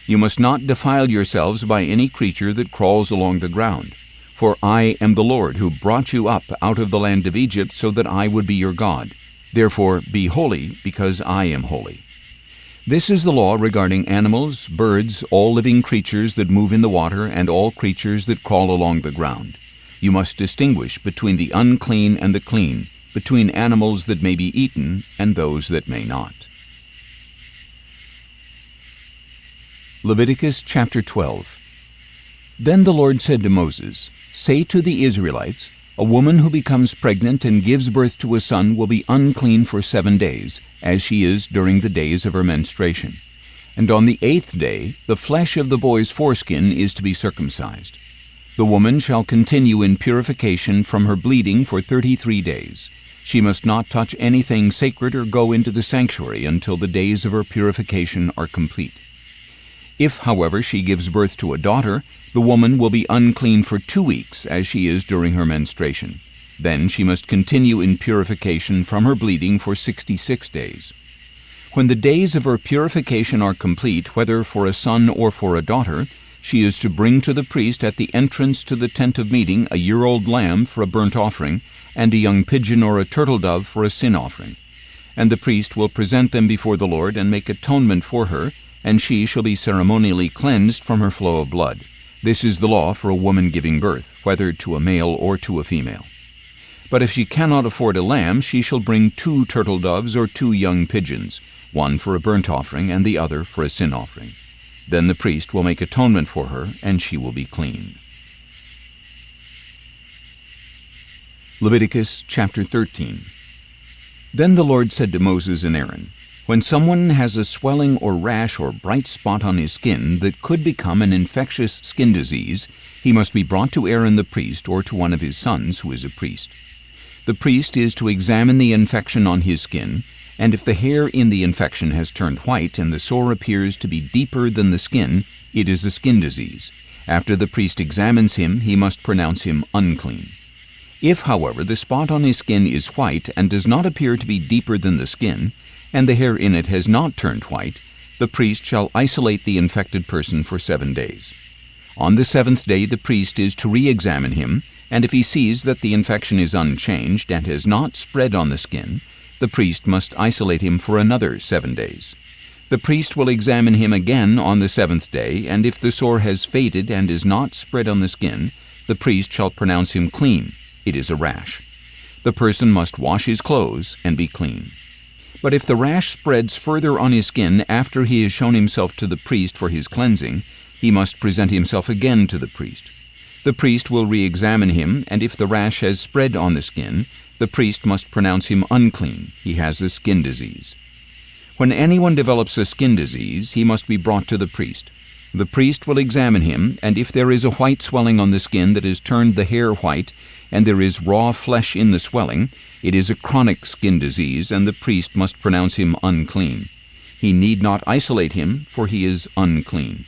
You must not defile yourselves by any creature that crawls along the ground. For I am the Lord who brought you up out of the land of Egypt so that I would be your God. Therefore be holy, because I am holy. This is the law regarding animals, birds, all living creatures that move in the water, and all creatures that crawl along the ground. You must distinguish between the unclean and the clean, between animals that may be eaten and those that may not. Leviticus chapter 12. Then the Lord said to Moses, "Say to the Israelites, a woman who becomes pregnant and gives birth to a son will be unclean for 7 days, as she is during the days of her menstruation. And on the 8th day, the flesh of the boy's foreskin is to be circumcised. The woman shall continue in purification from her bleeding for 33 days. She must not touch anything sacred or go into the sanctuary until the days of her purification are complete. If, however, she gives birth to a daughter, the woman will be unclean for 2 weeks, as she is during her menstruation. Then she must continue in purification from her bleeding for 66 days. When the days of her purification are complete, whether for a son or for a daughter, she is to bring to the priest at the entrance to the tent of meeting a year-old lamb for a burnt offering, and a young pigeon or a turtle dove for a sin offering. And the priest will present them before the Lord and make atonement for her, and she shall be ceremonially cleansed from her flow of blood. This is the law for a woman giving birth, whether to a male or to a female. But if she cannot afford a lamb, she shall bring 2 turtle doves or 2 young pigeons, one for a burnt offering and the other for a sin offering. Then the priest will make atonement for her, and she will be clean." Leviticus chapter 13. Then the Lord said to Moses and Aaron, "When someone has a swelling or rash or bright spot on his skin that could become an infectious skin disease, he must be brought to Aaron the priest or to one of his sons who is a priest. The priest is to examine the infection on his skin, and if the hair in the infection has turned white and the sore appears to be deeper than the skin, it is a skin disease. After the priest examines him, he must pronounce him unclean. If, however, the spot on his skin is white and does not appear to be deeper than the skin, and the hair in it has not turned white, the priest shall isolate the infected person for 7 days. On the 7th day the priest is to re-examine him, and if he sees that the infection is unchanged and has not spread on the skin, the priest must isolate him for another 7 days. The priest will examine him again on the 7th day, and if the sore has faded and is not spread on the skin, the priest shall pronounce him clean. It is a rash. The person must wash his clothes and be clean. But if the rash spreads further on his skin after he has shown himself to the priest for his cleansing, he must present himself again to the priest. The priest will re-examine him, and if the rash has spread on the skin, the priest must pronounce him unclean. He has a skin disease. When anyone develops a skin disease, he must be brought to the priest. The priest will examine him, and if there is a white swelling on the skin that has turned the hair white, and there is raw flesh in the swelling, it is a chronic skin disease, and the priest must pronounce him unclean. He need not isolate him, for he is unclean.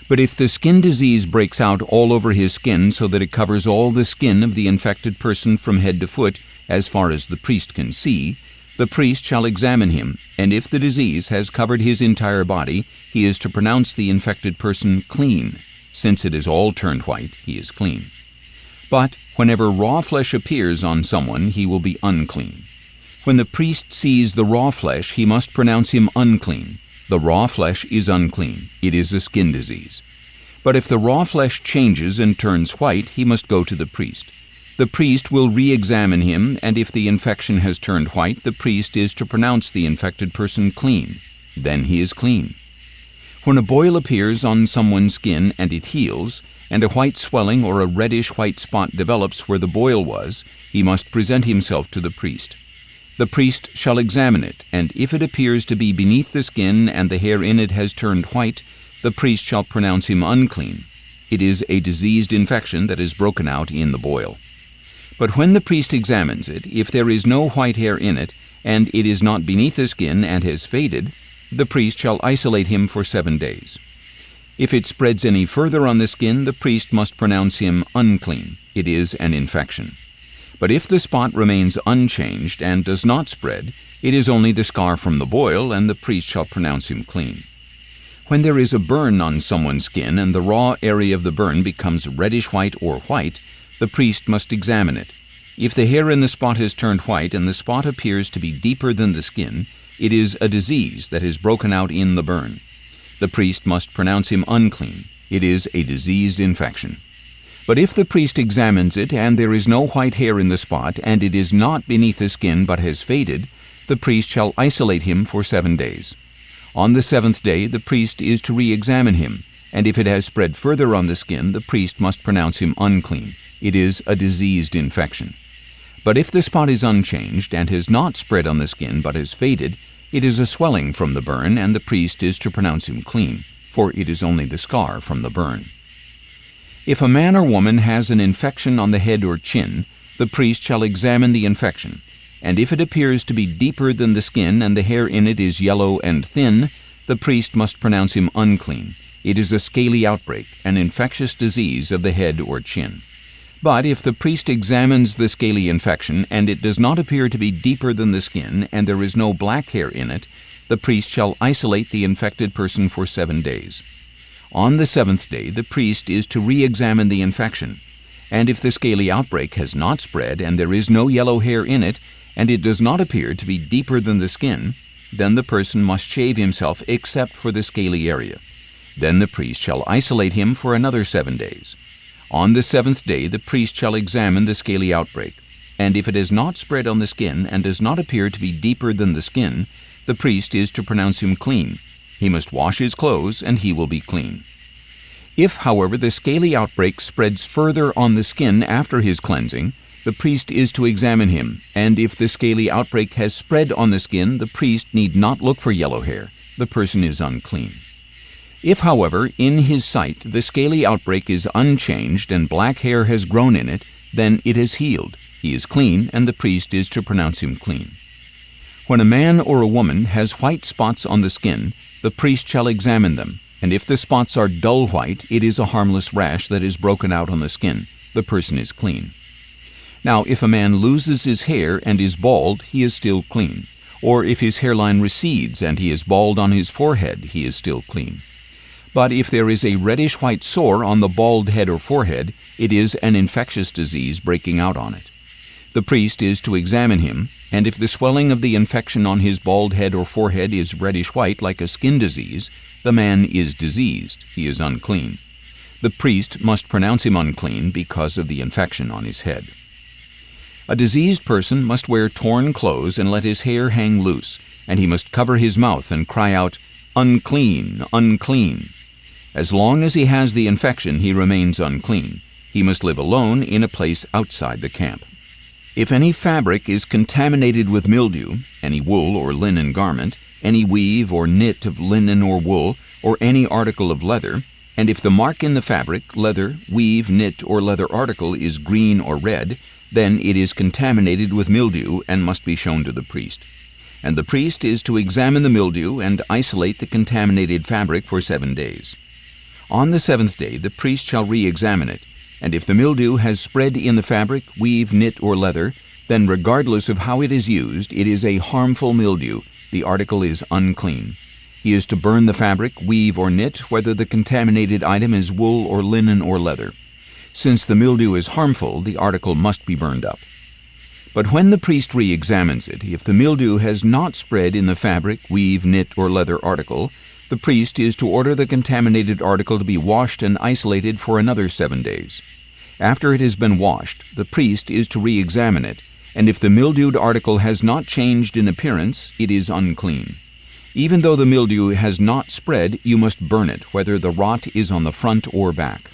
But if the skin disease breaks out all over his skin so that it covers all the skin of the infected person from head to foot, as far as the priest can see, the priest shall examine him, and if the disease has covered his entire body, he is to pronounce the infected person clean. Since it is all turned white, he is clean. But whenever raw flesh appears on someone, he will be unclean. When the priest sees the raw flesh, he must pronounce him unclean. The raw flesh is unclean. It is a skin disease. But if the raw flesh changes and turns white, he must go to the priest. The priest will re-examine him, and if the infection has turned white, the priest is to pronounce the infected person clean. Then he is clean. When a boil appears on someone's skin and it heals, and a white swelling or a reddish-white spot develops where the boil was, he must present himself to the priest. The priest shall examine it, and if it appears to be beneath the skin and the hair in it has turned white, the priest shall pronounce him unclean. It is a diseased infection that is broken out in the boil. But when the priest examines it, if there is no white hair in it, and it is not beneath the skin and has faded, the priest shall isolate him for 7 days. If it spreads any further on the skin, the priest must pronounce him unclean. It is an infection. But if the spot remains unchanged and does not spread, it is only the scar from the boil, and the priest shall pronounce him clean. When there is a burn on someone's skin and the raw area of the burn becomes reddish-white or white, the priest must examine it. If the hair in the spot has turned white and the spot appears to be deeper than the skin, it is a disease that is broken out in the burn. The priest must pronounce him unclean. It is a diseased infection. But if the priest examines it and there is no white hair in the spot and it is not beneath the skin but has faded, the priest shall isolate him for 7 days. On the 7th day the priest is to re-examine him, and if it has spread further on the skin, the priest must pronounce him unclean. It is a diseased infection. But if the spot is unchanged and has not spread on the skin but has faded, it is a swelling from the burn, and the priest is to pronounce him clean, for it is only the scar from the burn. If a man or woman has an infection on the head or chin, the priest shall examine the infection, and if it appears to be deeper than the skin and the hair in it is yellow and thin, the priest must pronounce him unclean. It is a scaly outbreak, an infectious disease of the head or chin. But if the priest examines the scaly infection and it does not appear to be deeper than the skin and there is no black hair in it, the priest shall isolate the infected person for 7 days. On the 7th day the priest is to re-examine the infection, and if the scaly outbreak has not spread and there is no yellow hair in it, and it does not appear to be deeper than the skin, then the person must shave himself except for the scaly area. Then the priest shall isolate him for another 7 days. On the 7th day the priest shall examine the scaly outbreak, and if it has not spread on the skin and does not appear to be deeper than the skin, the priest is to pronounce him clean. He must wash his clothes, and he will be clean. If, however, the scaly outbreak spreads further on the skin after his cleansing, the priest is to examine him, and if the scaly outbreak has spread on the skin, the priest need not look for yellow hair. The person is unclean. If, however, in his sight the scaly outbreak is unchanged and black hair has grown in it, then it is healed. He is clean, and the priest is to pronounce him clean. When a man or a woman has white spots on the skin, the priest shall examine them, and if the spots are dull white, it is a harmless rash that is broken out on the skin. The person is clean. Now, if a man loses his hair and is bald, he is still clean. Or if his hairline recedes and he is bald on his forehead, he is still clean. But if there is a reddish-white sore on the bald head or forehead, it is an infectious disease breaking out on it. The priest is to examine him, and if the swelling of the infection on his bald head or forehead is reddish-white like a skin disease, the man is diseased. He is unclean. The priest must pronounce him unclean because of the infection on his head. A diseased person must wear torn clothes and let his hair hang loose, and he must cover his mouth and cry out, "Unclean, unclean." As long as he has the infection, he remains unclean. He must live alone in a place outside the camp. If any fabric is contaminated with mildew, any wool or linen garment, any weave or knit of linen or wool, or any article of leather, and if the mark in the fabric, leather, weave, knit, or leather article is green or red, then it is contaminated with mildew and must be shown to the priest. And the priest is to examine the mildew and isolate the contaminated fabric for 7 days. On the 7th day the priest shall re-examine it, and if the mildew has spread in the fabric, weave, knit, or leather, then regardless of how it is used, it is a harmful mildew. The article is unclean. He is to burn the fabric, weave, or knit, whether the contaminated item is wool or linen or leather. Since the mildew is harmful, the article must be burned up. But when the priest re-examines it, if the mildew has not spread in the fabric, weave, knit, or leather article, the priest is to order the contaminated article to be washed and isolated for another 7 days. After it has been washed, the priest is to re-examine it, and if the mildewed article has not changed in appearance, it is unclean. Even though the mildew has not spread, you must burn it, whether the rot is on the front or back.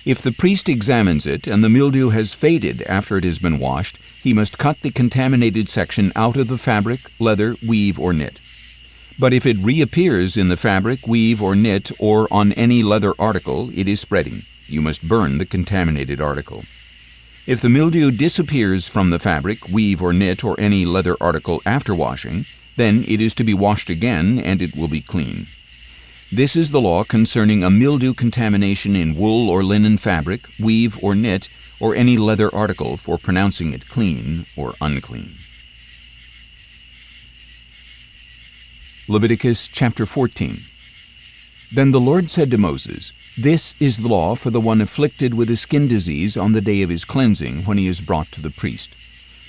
If the priest examines it and the mildew has faded after it has been washed, he must cut the contaminated section out of the fabric, leather, weave, or knit. But if it reappears in the fabric, weave, or knit, or on any leather article, it is spreading. You must burn the contaminated article. If the mildew disappears from the fabric, weave, or knit, or any leather article after washing, then it is to be washed again, and it will be clean. This is the law concerning a mildew contamination in wool or linen fabric, weave, or knit, or any leather article, for pronouncing it clean or unclean. Leviticus chapter 14. Then the Lord said to Moses, "This is the law for the one afflicted with a skin disease on the day of his cleansing, when he is brought to the priest.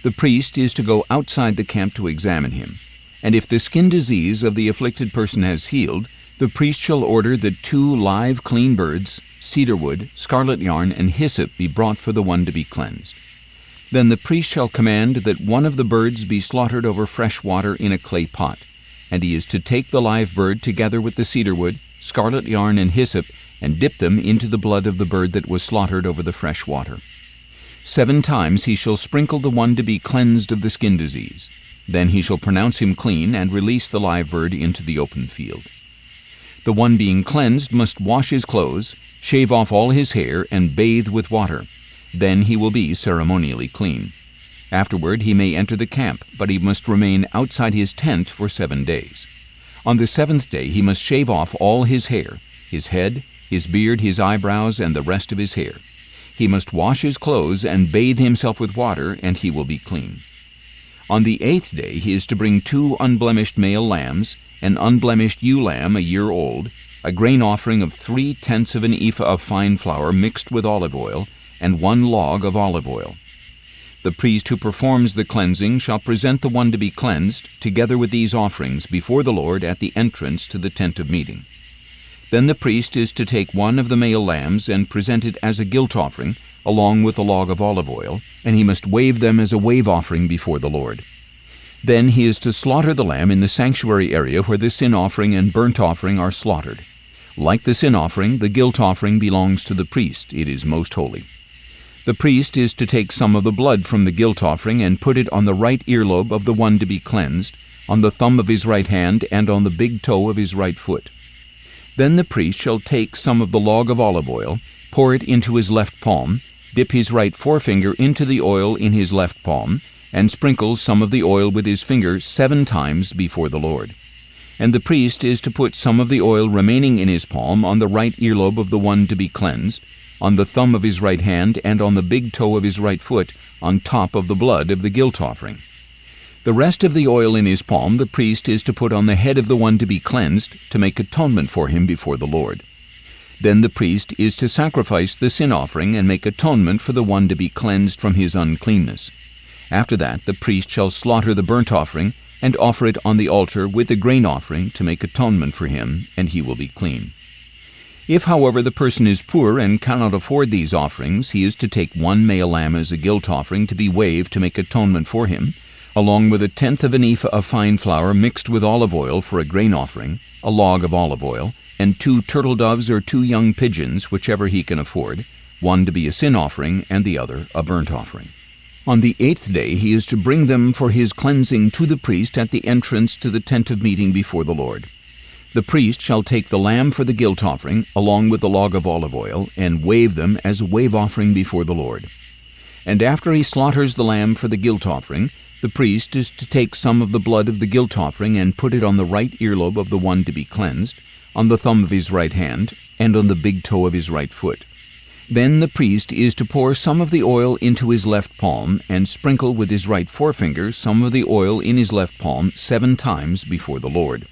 The priest is to go outside the camp to examine him. And if the skin disease of the afflicted person has healed, the priest shall order that 2 live clean birds, cedar wood, scarlet yarn, and hyssop be brought for the one to be cleansed. Then the priest shall command that one of the birds be slaughtered over fresh water in a clay pot, and he is to take the live bird together with the cedar wood, scarlet yarn, and hyssop, and dip them into the blood of the bird that was slaughtered over the fresh water. 7 times he shall sprinkle the one to be cleansed of the skin disease. Then he shall pronounce him clean and release the live bird into the open field. The one being cleansed must wash his clothes, shave off all his hair, and bathe with water. Then he will be ceremonially clean. Afterward he may enter the camp, but he must remain outside his tent for 7 days. On the 7th day he must shave off all his hair, his head, his beard, his eyebrows, and the rest of his hair. He must wash his clothes and bathe himself with water, and he will be clean. On the 8th day he is to bring 2 unblemished male lambs, an unblemished ewe lamb a year old, a grain offering of 3/10 of an ephah of fine flour mixed with olive oil, and 1 log of olive oil. The priest who performs the cleansing shall present the one to be cleansed, together with these offerings, before the Lord at the entrance to the tent of meeting. Then the priest is to take 1 of the male lambs and present it as a guilt offering, along with a log of olive oil, and he must wave them as a wave offering before the Lord. Then he is to slaughter the lamb in the sanctuary area where the sin offering and burnt offering are slaughtered. Like the sin offering, the guilt offering belongs to the priest. It is most holy. The priest is to take some of the blood from the guilt offering and put it on the right earlobe of the one to be cleansed, on the thumb of his right hand, and on the big toe of his right foot. Then the priest shall take some of the log of olive oil, pour it into his left palm, dip his right forefinger into the oil in his left palm, and sprinkle some of the oil with his finger 7 times before the Lord. And the priest is to put some of the oil remaining in his palm on the right earlobe of the one to be cleansed, on the thumb of his right hand, and on the big toe of his right foot, on top of the blood of the guilt offering. The rest of the oil in his palm the priest is to put on the head of the one to be cleansed, to make atonement for him before the Lord. Then the priest is to sacrifice the sin offering and make atonement for the one to be cleansed from his uncleanness. After that the priest shall slaughter the burnt offering and offer it on the altar with the grain offering to make atonement for him, and he will be clean. If, however, the person is poor and cannot afford these offerings, he is to take 1 male lamb as a guilt offering to be waved to make atonement for him, along with 1/10 of an ephah of fine flour mixed with olive oil for a grain offering, a log of olive oil, and 2 turtle doves or 2 young pigeons, whichever he can afford, one to be a sin offering and the other a burnt offering. On the 8th day he is to bring them for his cleansing to the priest at the entrance to the tent of meeting before the Lord. The priest shall take the lamb for the guilt offering, along with the log of olive oil, and wave them as a wave offering before the Lord. And after he slaughters the lamb for the guilt offering, the priest is to take some of the blood of the guilt offering and put it on the right earlobe of the one to be cleansed, on the thumb of his right hand, and on the big toe of his right foot. Then the priest is to pour some of the oil into his left palm, and sprinkle with his right forefinger some of the oil in his left palm 7 times before the Lord.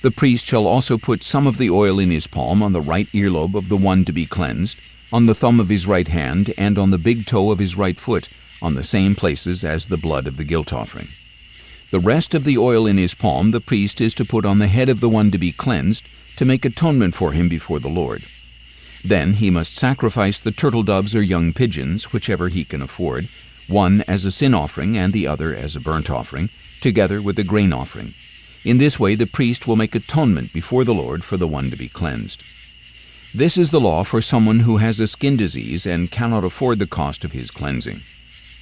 The priest shall also put some of the oil in his palm on the right earlobe of the one to be cleansed, on the thumb of his right hand, and on the big toe of his right foot, on the same places as the blood of the guilt offering. The rest of the oil in his palm the priest is to put on the head of the one to be cleansed, to make atonement for him before the Lord. Then he must sacrifice the turtle doves or young pigeons, whichever he can afford, one as a sin offering and the other as a burnt offering, together with the grain offering. In this way the priest will make atonement before the Lord for the one to be cleansed. This is the law for someone who has a skin disease and cannot afford the cost of his cleansing.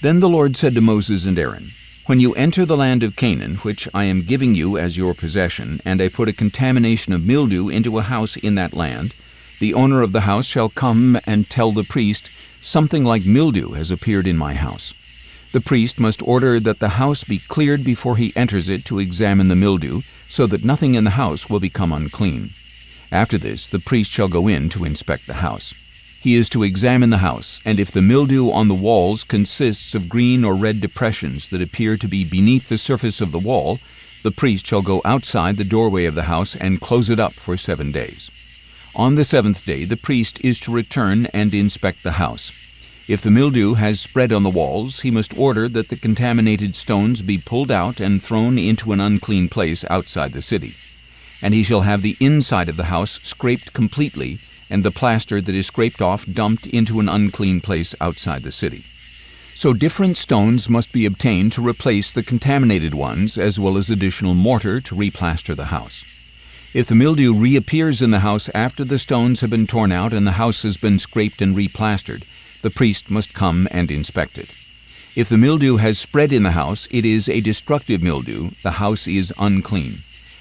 Then the Lord said to Moses and Aaron, "When you enter the land of Canaan, which I am giving you as your possession, and I put a contamination of mildew into a house in that land, the owner of the house shall come and tell the priest, 'Something like mildew has appeared in my house.' The priest must order that the house be cleared before he enters it to examine the mildew, so that nothing in the house will become unclean. After this, the priest shall go in to inspect the house. He is to examine the house, and if the mildew on the walls consists of green or red depressions that appear to be beneath the surface of the wall, the priest shall go outside the doorway of the house and close it up for 7 days. On the 7th day, the priest is to return and inspect the house. If the mildew has spread on the walls, he must order that the contaminated stones be pulled out and thrown into an unclean place outside the city. And he shall have the inside of the house scraped completely, and the plaster that is scraped off dumped into an unclean place outside the city. So different stones must be obtained to replace the contaminated ones, as well as additional mortar to replaster the house. If the mildew reappears in the house after the stones have been torn out and the house has been scraped and replastered, the priest must come and inspect it. If the mildew has spread in the house, it is a destructive mildew, the house is unclean.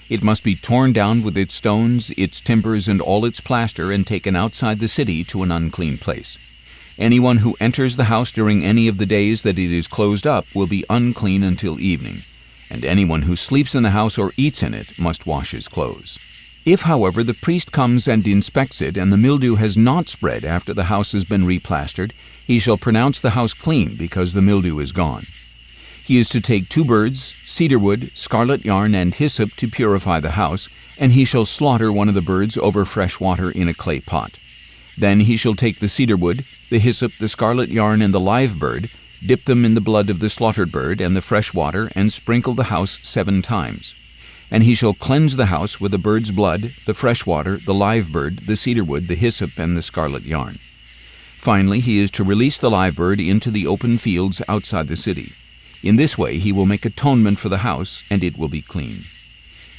It must be torn down with its stones, its timbers, and all its plaster and taken outside the city to an unclean place. Anyone who enters the house during any of the days that it is closed up will be unclean until evening, and anyone who sleeps in the house or eats in it must wash his clothes. If, however, the priest comes and inspects it, and the mildew has not spread after the house has been replastered, he shall pronounce the house clean, because the mildew is gone. He is to take 2 birds, cedar wood, scarlet yarn, and hyssop to purify the house, and he shall slaughter one of the birds over fresh water in a clay pot. Then he shall take the cedar wood, the hyssop, the scarlet yarn, and the live bird, dip them in the blood of the slaughtered bird and the fresh water, and sprinkle the house 7 times. And he shall cleanse the house with the bird's blood, the fresh water, the live bird, the cedar wood, the hyssop, and the scarlet yarn. Finally, he is to release the live bird into the open fields outside the city. In this way he will make atonement for the house, and it will be clean.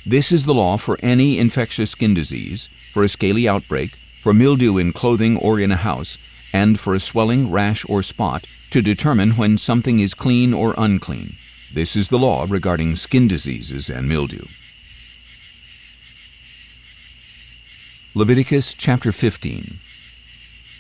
This is the law for any infectious skin disease, for a scaly outbreak, for mildew in clothing or in a house, and for a swelling, rash, or spot, to determine when something is clean or unclean. This is the law regarding skin diseases and mildew. Leviticus chapter 15.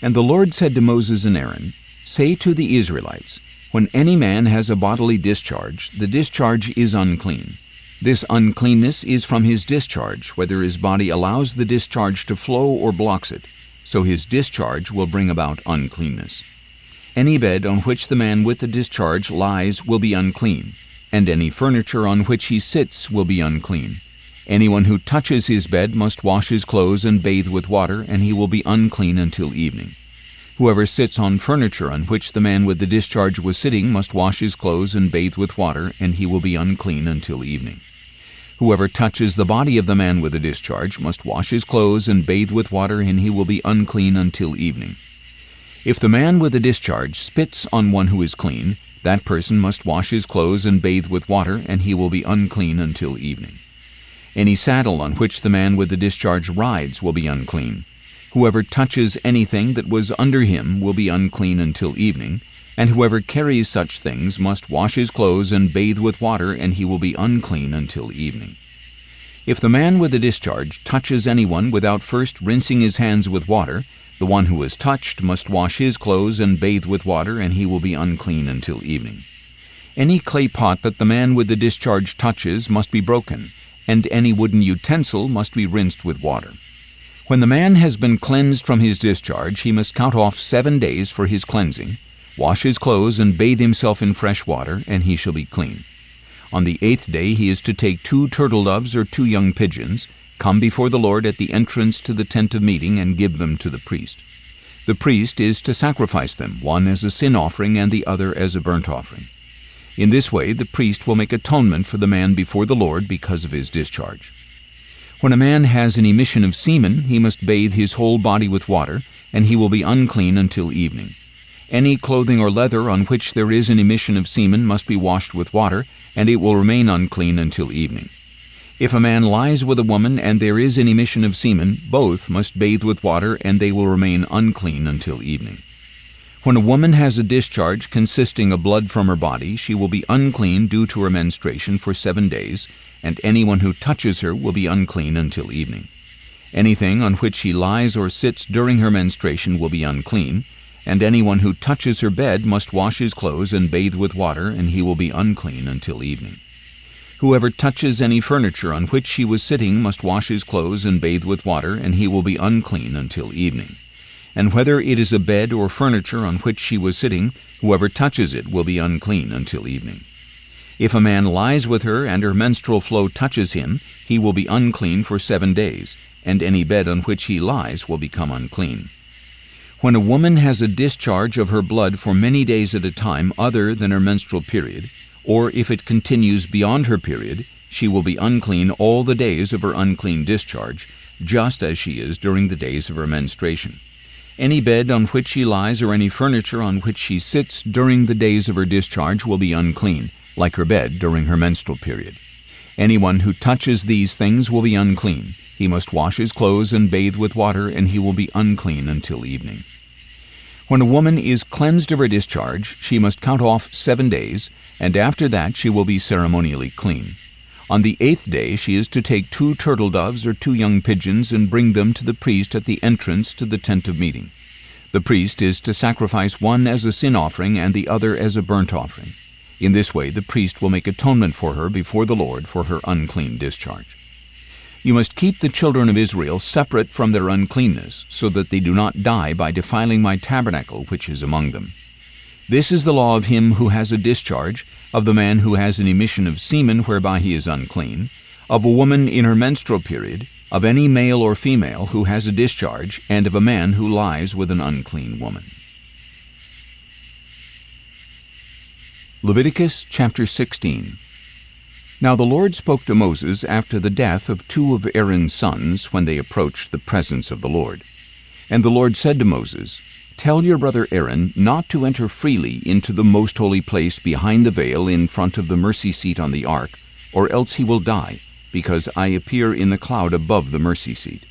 And the Lord said to Moses and Aaron, "Say to the Israelites, when any man has a bodily discharge, the discharge is unclean. This uncleanness is from his discharge, whether his body allows the discharge to flow or blocks it, so his discharge will bring about uncleanness. Any bed on which the man with the discharge lies will be unclean, and any furniture on which he sits will be unclean. Anyone who touches his bed must wash his clothes and bathe with water, and he will be unclean until evening. Whoever sits on furniture on which the man with the discharge was sitting must wash his clothes and bathe with water, and he will be unclean until evening. Whoever touches the body of the man with the discharge must wash his clothes and bathe with water, and he will be unclean until evening. If the man with the discharge spits on one who is clean, that person must wash his clothes and bathe with water, and he will be unclean until evening. Any saddle on which the man with the discharge rides will be unclean. Whoever touches anything that was under him will be unclean until evening, and whoever carries such things must wash his clothes and bathe with water, and he will be unclean until evening. If the man with the discharge touches anyone without first rinsing his hands with water, the one who is touched must wash his clothes and bathe with water, and he will be unclean until evening. Any clay pot that the man with the discharge touches must be broken, and any wooden utensil must be rinsed with water. When the man has been cleansed from his discharge, he must count off 7 days for his cleansing, wash his clothes, and bathe himself in fresh water, and he shall be clean. On the 8th day he is to take 2 turtle doves or 2 young pigeons, come before the Lord at the entrance to the tent of meeting, and give them to the priest. The priest is to sacrifice them, one as a sin offering and the other as a burnt offering. In this way the priest will make atonement for the man before the Lord because of his discharge. When a man has an emission of semen, he must bathe his whole body with water, and he will be unclean until evening. Any clothing or leather on which there is an emission of semen must be washed with water, and it will remain unclean until evening. If a man lies with a woman and there is an emission of semen, both must bathe with water, and they will remain unclean until evening. When a woman has a discharge consisting of blood from her body, she will be unclean due to her menstruation for 7 days, and anyone who touches her will be unclean until evening. Anything on which she lies or sits during her menstruation will be unclean, and anyone who touches her bed must wash his clothes and bathe with water, and he will be unclean until evening. Whoever touches any furniture on which she was sitting must wash his clothes and bathe with water, and he will be unclean until evening. And whether it is a bed or furniture on which she was sitting, whoever touches it will be unclean until evening. If a man lies with her and her menstrual flow touches him, he will be unclean for 7 days, and any bed on which he lies will become unclean. When a woman has a discharge of her blood for many days at a time other than her menstrual period, or if it continues beyond her period, she will be unclean all the days of her unclean discharge, just as she is during the days of her menstruation. Any bed on which she lies or any furniture on which she sits during the days of her discharge will be unclean, like her bed during her menstrual period. Anyone who touches these things will be unclean. He must wash his clothes and bathe with water, and he will be unclean until evening. When a woman is cleansed of her discharge, she must count off 7 days, and after that she will be ceremonially clean. On the 8th day she is to take 2 turtle doves or 2 young pigeons and bring them to the priest at the entrance to the tent of meeting. The priest is to sacrifice one as a sin offering and the other as a burnt offering. In this way the priest will make atonement for her before the Lord for her unclean discharge. You must keep the children of Israel separate from their uncleanness, so that they do not die by defiling my tabernacle which is among them. This is the law of him who has a discharge, of the man who has an emission of semen whereby he is unclean, of a woman in her menstrual period, of any male or female who has a discharge, and of a man who lies with an unclean woman. Leviticus chapter 16. Now the Lord spoke to Moses after the death of 2 of Aaron's sons when they approached the presence of the Lord. And the Lord said to Moses, "Tell your brother Aaron not to enter freely into the most holy place behind the veil in front of the mercy seat on the ark, or else he will die, because I appear in the cloud above the mercy seat."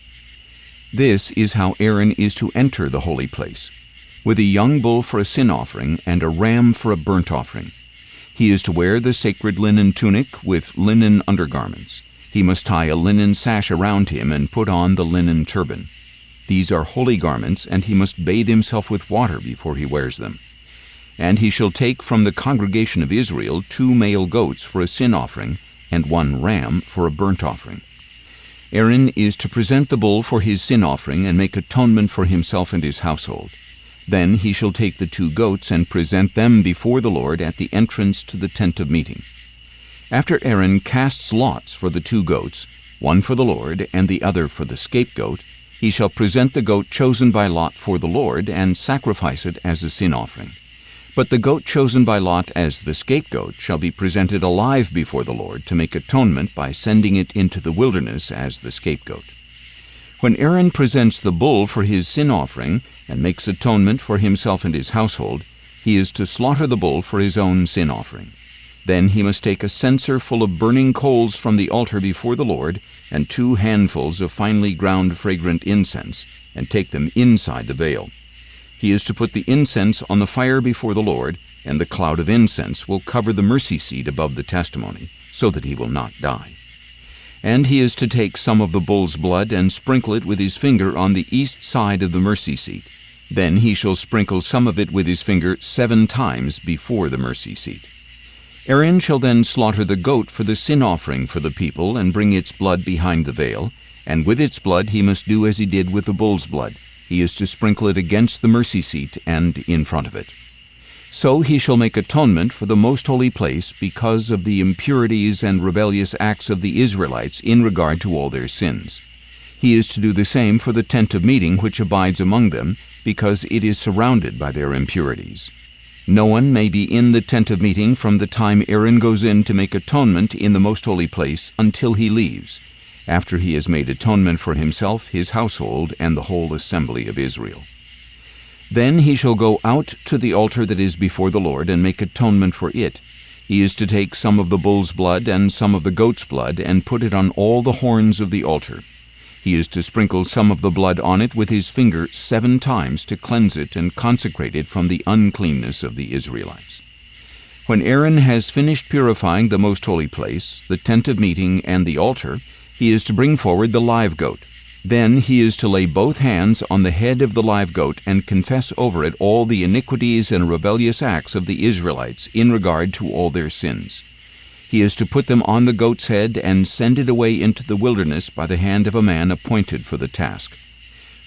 This is how Aaron is to enter the holy place, with a young bull for a sin offering and a ram for a burnt offering. He is to wear the sacred linen tunic with linen undergarments. He must tie a linen sash around him and put on the linen turban. These are holy garments, and he must bathe himself with water before he wears them. And he shall take from the congregation of Israel 2 male goats for a sin offering, and 1 ram for a burnt offering. Aaron is to present the bull for his sin offering and make atonement for himself and his household. Then he shall take the 2 goats and present them before the Lord at the entrance to the tent of meeting. After Aaron casts lots for the 2 goats, one for the Lord and the other for the scapegoat, he shall present the goat chosen by lot for the Lord and sacrifice it as a sin offering. But the goat chosen by lot as the scapegoat shall be presented alive before the Lord to make atonement by sending it into the wilderness as the scapegoat. When Aaron presents the bull for his sin offering and makes atonement for himself and his household, he is to slaughter the bull for his own sin offering. Then he must take a censer full of burning coals from the altar before the Lord, and 2 handfuls of finely ground fragrant incense, and take them inside the veil. He is to put the incense on the fire before the Lord, and the cloud of incense will cover the mercy seat above the testimony, so that he will not die. And he is to take some of the bull's blood and sprinkle it with his finger on the east side of the mercy seat. Then he shall sprinkle some of it with his finger 7 times before the mercy seat. Aaron shall then slaughter the goat for the sin offering for the people and bring its blood behind the veil, and with its blood he must do as he did with the bull's blood. He is to sprinkle it against the mercy seat and in front of it. So he shall make atonement for the most holy place because of the impurities and rebellious acts of the Israelites in regard to all their sins. He is to do the same for the tent of meeting which abides among them, because it is surrounded by their impurities. No one may be in the tent of meeting from the time Aaron goes in to make atonement in the most holy place until he leaves, after he has made atonement for himself, his household, and the whole assembly of Israel. Then he shall go out to the altar that is before the Lord and make atonement for it. He is to take some of the bull's blood and some of the goat's blood and put it on all the horns of the altar. He is to sprinkle some of the blood on it with his finger 7 times to cleanse it and consecrate it from the uncleanness of the Israelites. When Aaron has finished purifying the most holy place, the tent of meeting, and the altar, he is to bring forward the live goat. Then he is to lay both hands on the head of the live goat and confess over it all the iniquities and rebellious acts of the Israelites in regard to all their sins. He is to put them on the goat's head and send it away into the wilderness by the hand of a man appointed for the task.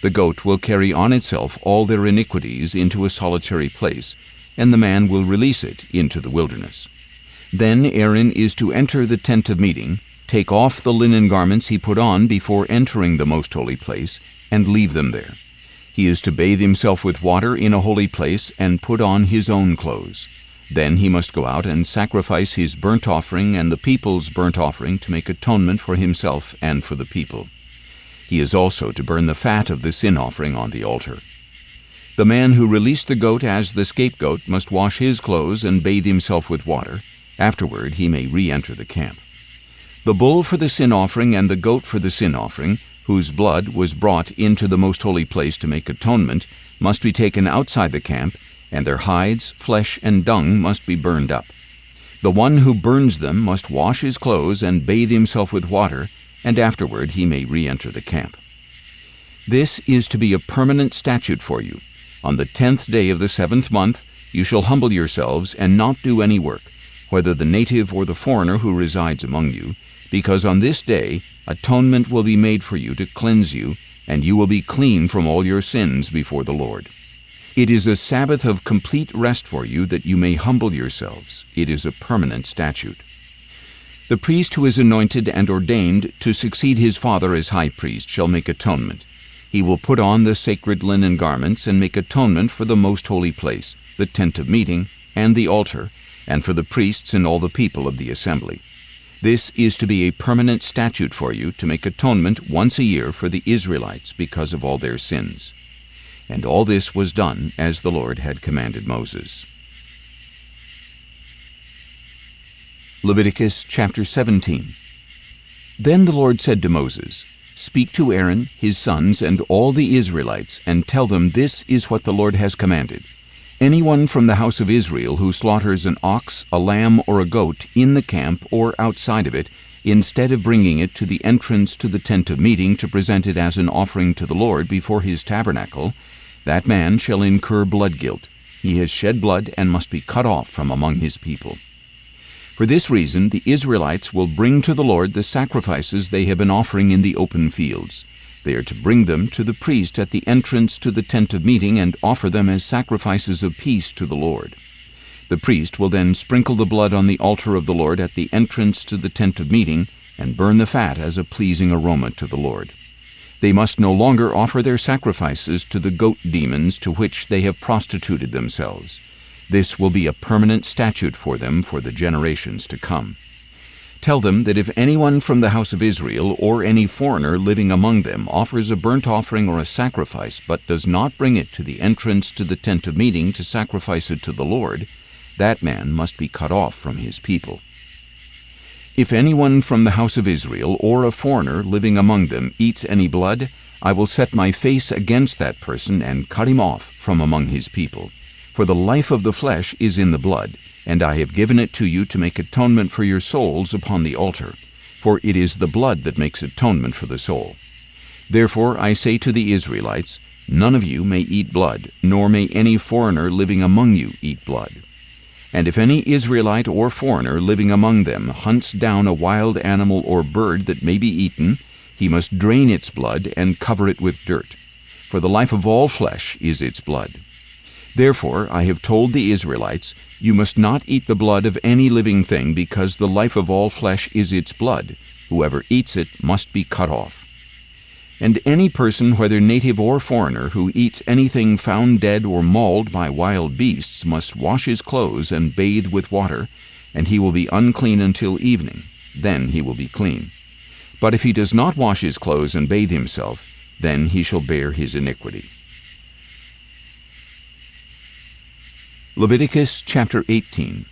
The goat will carry on itself all their iniquities into a solitary place, and the man will release it into the wilderness. Then Aaron is to enter the tent of meeting, take off the linen garments he put on before entering the most holy place, and leave them there. He is to bathe himself with water in a holy place and put on his own clothes. Then he must go out and sacrifice his burnt offering and the people's burnt offering to make atonement for himself and for the people. He is also to burn the fat of the sin offering on the altar. The man who released the goat as the scapegoat must wash his clothes and bathe himself with water. Afterward he may re-enter the camp. The bull for the sin offering and the goat for the sin offering, whose blood was brought into the most holy place to make atonement, must be taken outside the camp, and their hides, flesh, and dung must be burned up. The one who burns them must wash his clothes and bathe himself with water, and afterward he may re-enter the camp. This is to be a permanent statute for you. On the 10th day of the 7th month you shall humble yourselves and not do any work, whether the native or the foreigner who resides among you, because on this day atonement will be made for you to cleanse you, and you will be clean from all your sins before the Lord. It is a Sabbath of complete rest for you, that you may humble yourselves. It is a permanent statute. The priest who is anointed and ordained to succeed his father as high priest shall make atonement. He will put on the sacred linen garments and make atonement for the most holy place, the tent of meeting, and the altar, and for the priests and all the people of the assembly. This is to be a permanent statute for you, to make atonement once a year for the Israelites because of all their sins. And all this was done as the Lord had commanded Moses. Leviticus chapter 17. Then the Lord said to Moses, "Speak to Aaron, his sons, and all the Israelites, and tell them this is what the Lord has commanded. Anyone from the house of Israel who slaughters an ox, a lamb, or a goat in the camp or outside of it, instead of bringing it to the entrance to the tent of meeting to present it as an offering to the Lord before his tabernacle, that man shall incur blood guilt. He has shed blood and must be cut off from among his people. For this reason the Israelites will bring to the Lord the sacrifices they have been offering in the open fields. They are to bring them to the priest at the entrance to the tent of meeting and offer them as sacrifices of peace to the Lord. The priest will then sprinkle the blood on the altar of the Lord at the entrance to the tent of meeting and burn the fat as a pleasing aroma to the Lord. They must no longer offer their sacrifices to the goat demons to which they have prostituted themselves. This will be a permanent statute for them for the generations to come. Tell them that if anyone from the house of Israel or any foreigner living among them offers a burnt offering or a sacrifice but does not bring it to the entrance to the tent of meeting to sacrifice it to the Lord, that man must be cut off from his people. If anyone from the house of Israel or a foreigner living among them eats any blood, I will set my face against that person and cut him off from among his people. For the life of the flesh is in the blood, and I have given it to you to make atonement for your souls upon the altar, for it is the blood that makes atonement for the soul. Therefore I say to the Israelites, none of you may eat blood, nor may any foreigner living among you eat blood. And if any Israelite or foreigner living among them hunts down a wild animal or bird that may be eaten, he must drain its blood and cover it with dirt. For the life of all flesh is its blood. Therefore I have told the Israelites, you must not eat the blood of any living thing, because the life of all flesh is its blood. Whoever eats it must be cut off. And any person, whether native or foreigner, who eats anything found dead or mauled by wild beasts must wash his clothes and bathe with water, and he will be unclean until evening. Then he will be clean. But if he does not wash his clothes and bathe himself, then he shall bear his iniquity. Leviticus chapter 18.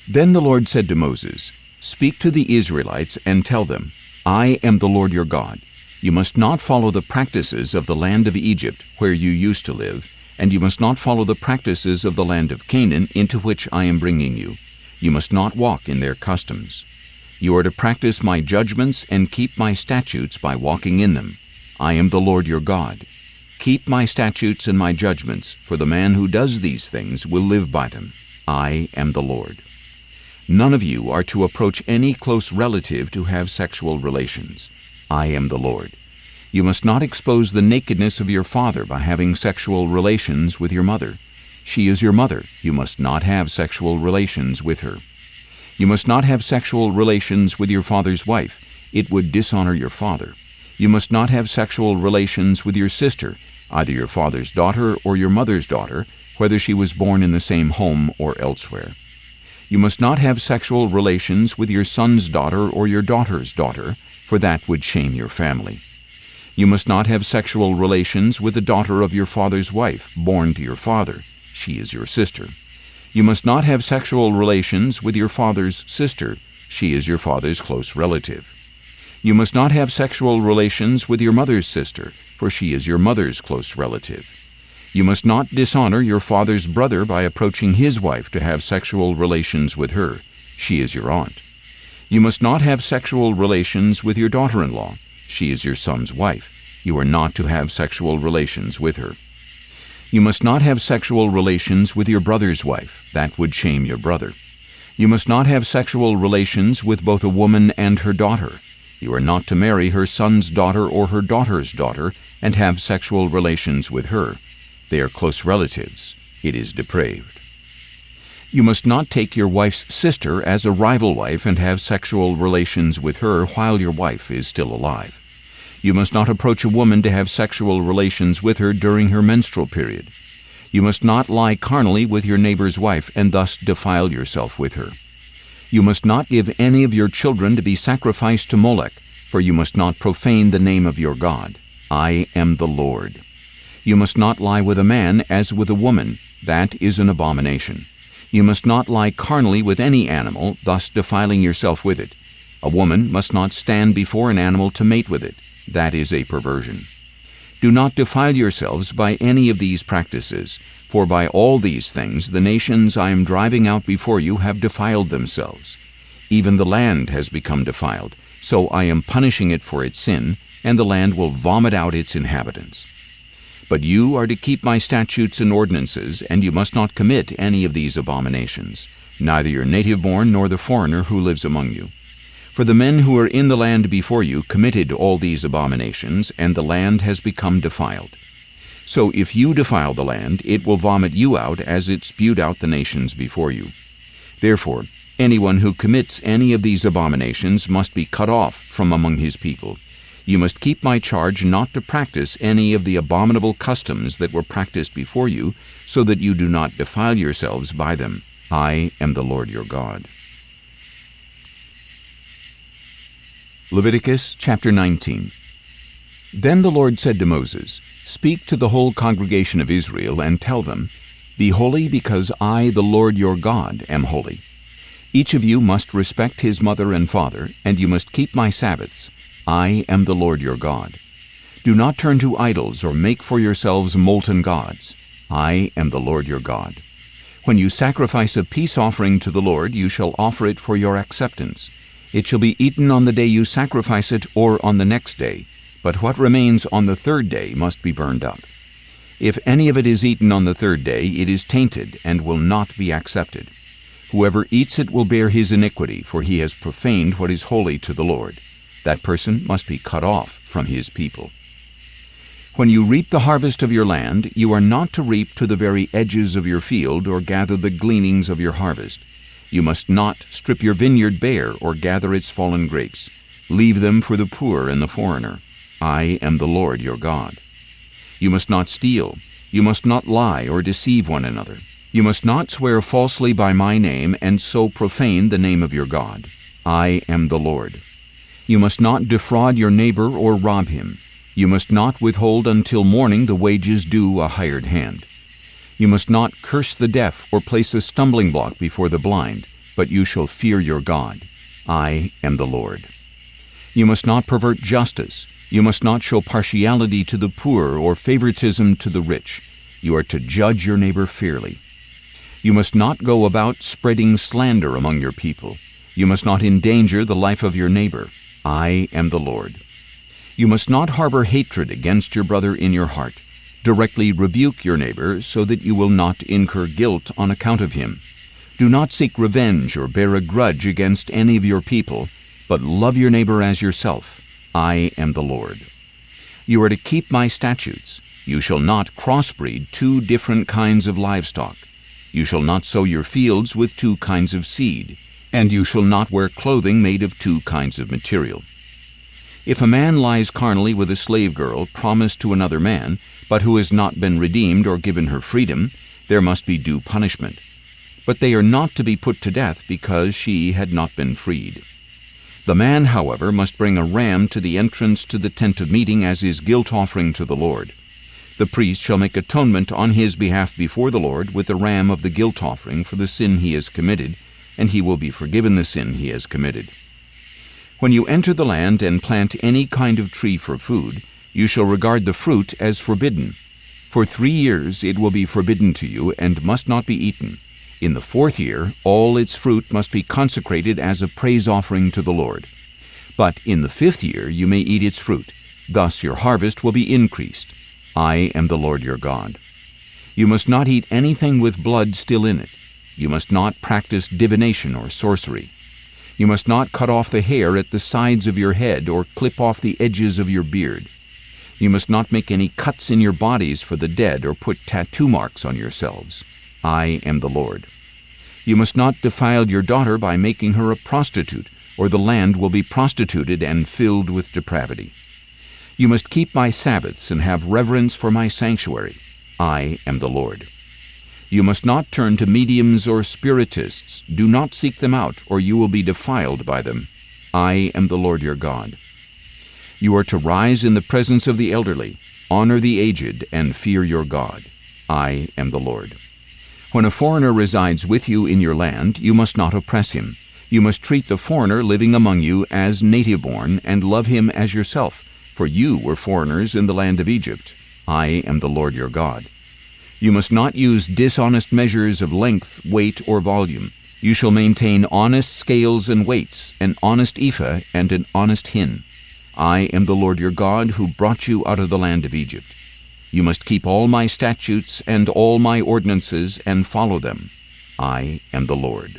Then the Lord said to Moses, "Speak to the Israelites and tell them, I am the Lord your God. You must not follow the practices of the land of Egypt, where you used to live, and you must not follow the practices of the land of Canaan, into which I am bringing you. You must not walk in their customs. You are to practice my judgments and keep my statutes by walking in them. I am the Lord your God. Keep my statutes and my judgments, for the man who does these things will live by them. I am the Lord. None of you are to approach any close relative to have sexual relations. I am the Lord. You must not expose the nakedness of your father by having sexual relations with your mother. She is your mother. You must not have sexual relations with her. You must not have sexual relations with your father's wife. It would dishonor your father. You must not have sexual relations with your sister, either your father's daughter or your mother's daughter, whether she was born in the same home or elsewhere. You must not have sexual relations with your son's daughter or your daughter's daughter, for that would shame your family. You must not have sexual relations with the daughter of your father's wife, born to your father. She is your sister. You must not have sexual relations with your father's sister. She is your father's close relative. You must not have sexual relations with your mother's sister, for she is your mother's close relative. You must not dishonor your father's brother by approaching his wife to have sexual relations with her. She is your aunt. You must not have sexual relations with your daughter-in-law. She is your son's wife. You are not to have sexual relations with her. You must not have sexual relations with your brother's wife. That would shame your brother. You must not have sexual relations with both a woman and her daughter. You are not to marry her son's daughter or her daughter's daughter and have sexual relations with her. They are close relatives. It is depraved. You must not take your wife's sister as a rival wife and have sexual relations with her while your wife is still alive. You must not approach a woman to have sexual relations with her during her menstrual period. You must not lie carnally with your neighbor's wife and thus defile yourself with her. You must not give any of your children to be sacrificed to Molech, for you must not profane the name of your God. I am the Lord. You must not lie with a man as with a woman. That is an abomination. You must not lie carnally with any animal, thus defiling yourself with it. A woman must not stand before an animal to mate with it. That is a perversion. Do not defile yourselves by any of these practices, for by all these things the nations I am driving out before you have defiled themselves. Even the land has become defiled, so I am punishing it for its sin, and the land will vomit out its inhabitants. But you are to keep my statutes and ordinances, and you must not commit any of these abominations, neither your native-born nor the foreigner who lives among you. For the men who are in the land before you committed all these abominations, and the land has become defiled. So if you defile the land, it will vomit you out as it spewed out the nations before you. Therefore, anyone who commits any of these abominations must be cut off from among his people. You must keep my charge not to practice any of the abominable customs that were practiced before you, so that you do not defile yourselves by them. I am the Lord your God. Leviticus chapter 19. Then the Lord said to Moses, "Speak to the whole congregation of Israel and tell them, Be holy because I, the Lord your God, am holy. Each of you must respect his mother and father, and you must keep my Sabbaths. I am the Lord your God. Do not turn to idols or make for yourselves molten gods. I am the Lord your God. When you sacrifice a peace offering to the Lord, you shall offer it for your acceptance. It shall be eaten on the day you sacrifice it or on the next day, but what remains on the third day must be burned up. If any of it is eaten on the third day, it is tainted and will not be accepted. Whoever eats it will bear his iniquity, for he has profaned what is holy to the Lord. That person must be cut off from his people. When you reap the harvest of your land, you are not to reap to the very edges of your field or gather the gleanings of your harvest. You must not strip your vineyard bare or gather its fallen grapes. Leave them for the poor and the foreigner. I am the Lord your God. You must not steal. You must not lie or deceive one another. You must not swear falsely by my name and so profane the name of your God. I am the Lord. You must not defraud your neighbor or rob him. You must not withhold until morning the wages due a hired hand. You must not curse the deaf or place a stumbling block before the blind. but you shall fear your God. I am the Lord. You must not pervert justice. You must not show partiality to the poor or favoritism to the rich. You are to judge your neighbor fairly. You must not go about spreading slander among your people. You must not endanger the life of your neighbor. I am the Lord. You must not harbor hatred against your brother in your heart. Directly rebuke your neighbor so that you will not incur guilt on account of him. Do not seek revenge or bear a grudge against any of your people, but love your neighbor as yourself. I am the Lord. You are to keep my statutes. You shall not crossbreed 2 different kinds of livestock. You shall not sow your fields with 2 kinds of seed, and you shall not wear clothing made of 2 kinds of material. If a man lies carnally with a slave girl promised to another man, but who has not been redeemed or given her freedom, there must be due punishment. But they are not to be put to death because she had not been freed. The man, however, must bring a ram to the entrance to the tent of meeting as his guilt offering to the Lord. The priest shall make atonement on his behalf before the Lord with the ram of the guilt offering for the sin he has committed, and he will be forgiven the sin he has committed. When you enter the land and plant any kind of tree for food, you shall regard the fruit as forbidden. For 3 years it will be forbidden to you and must not be eaten. In the 4th year, all its fruit must be consecrated as a praise offering to the Lord. But in the 5th year you may eat its fruit. Thus your harvest will be increased. I am the Lord your God. You must not eat anything with blood still in it. You must not practice divination or sorcery. You must not cut off the hair at the sides of your head or clip off the edges of your beard. You must not make any cuts in your bodies for the dead or put tattoo marks on yourselves. I am the Lord. You must not defile your daughter by making her a prostitute, or the land will be prostituted and filled with depravity. You must keep my Sabbaths and have reverence for my sanctuary. I am the Lord. You must not turn to mediums or spiritists. Do not seek them out, or you will be defiled by them. I am the Lord your God. You are to rise in the presence of the elderly, honor the aged, and fear your God. I am the Lord. When a foreigner resides with you in your land, you must not oppress him. You must treat the foreigner living among you as native-born and love him as yourself, for you were foreigners in the land of Egypt. I am the Lord your God. You must not use dishonest measures of length, weight, or volume. You shall maintain honest scales and weights, an honest ephah and an honest hin. I am the Lord your God who brought you out of the land of Egypt. You must keep all my statutes and all my ordinances and follow them. I am the Lord.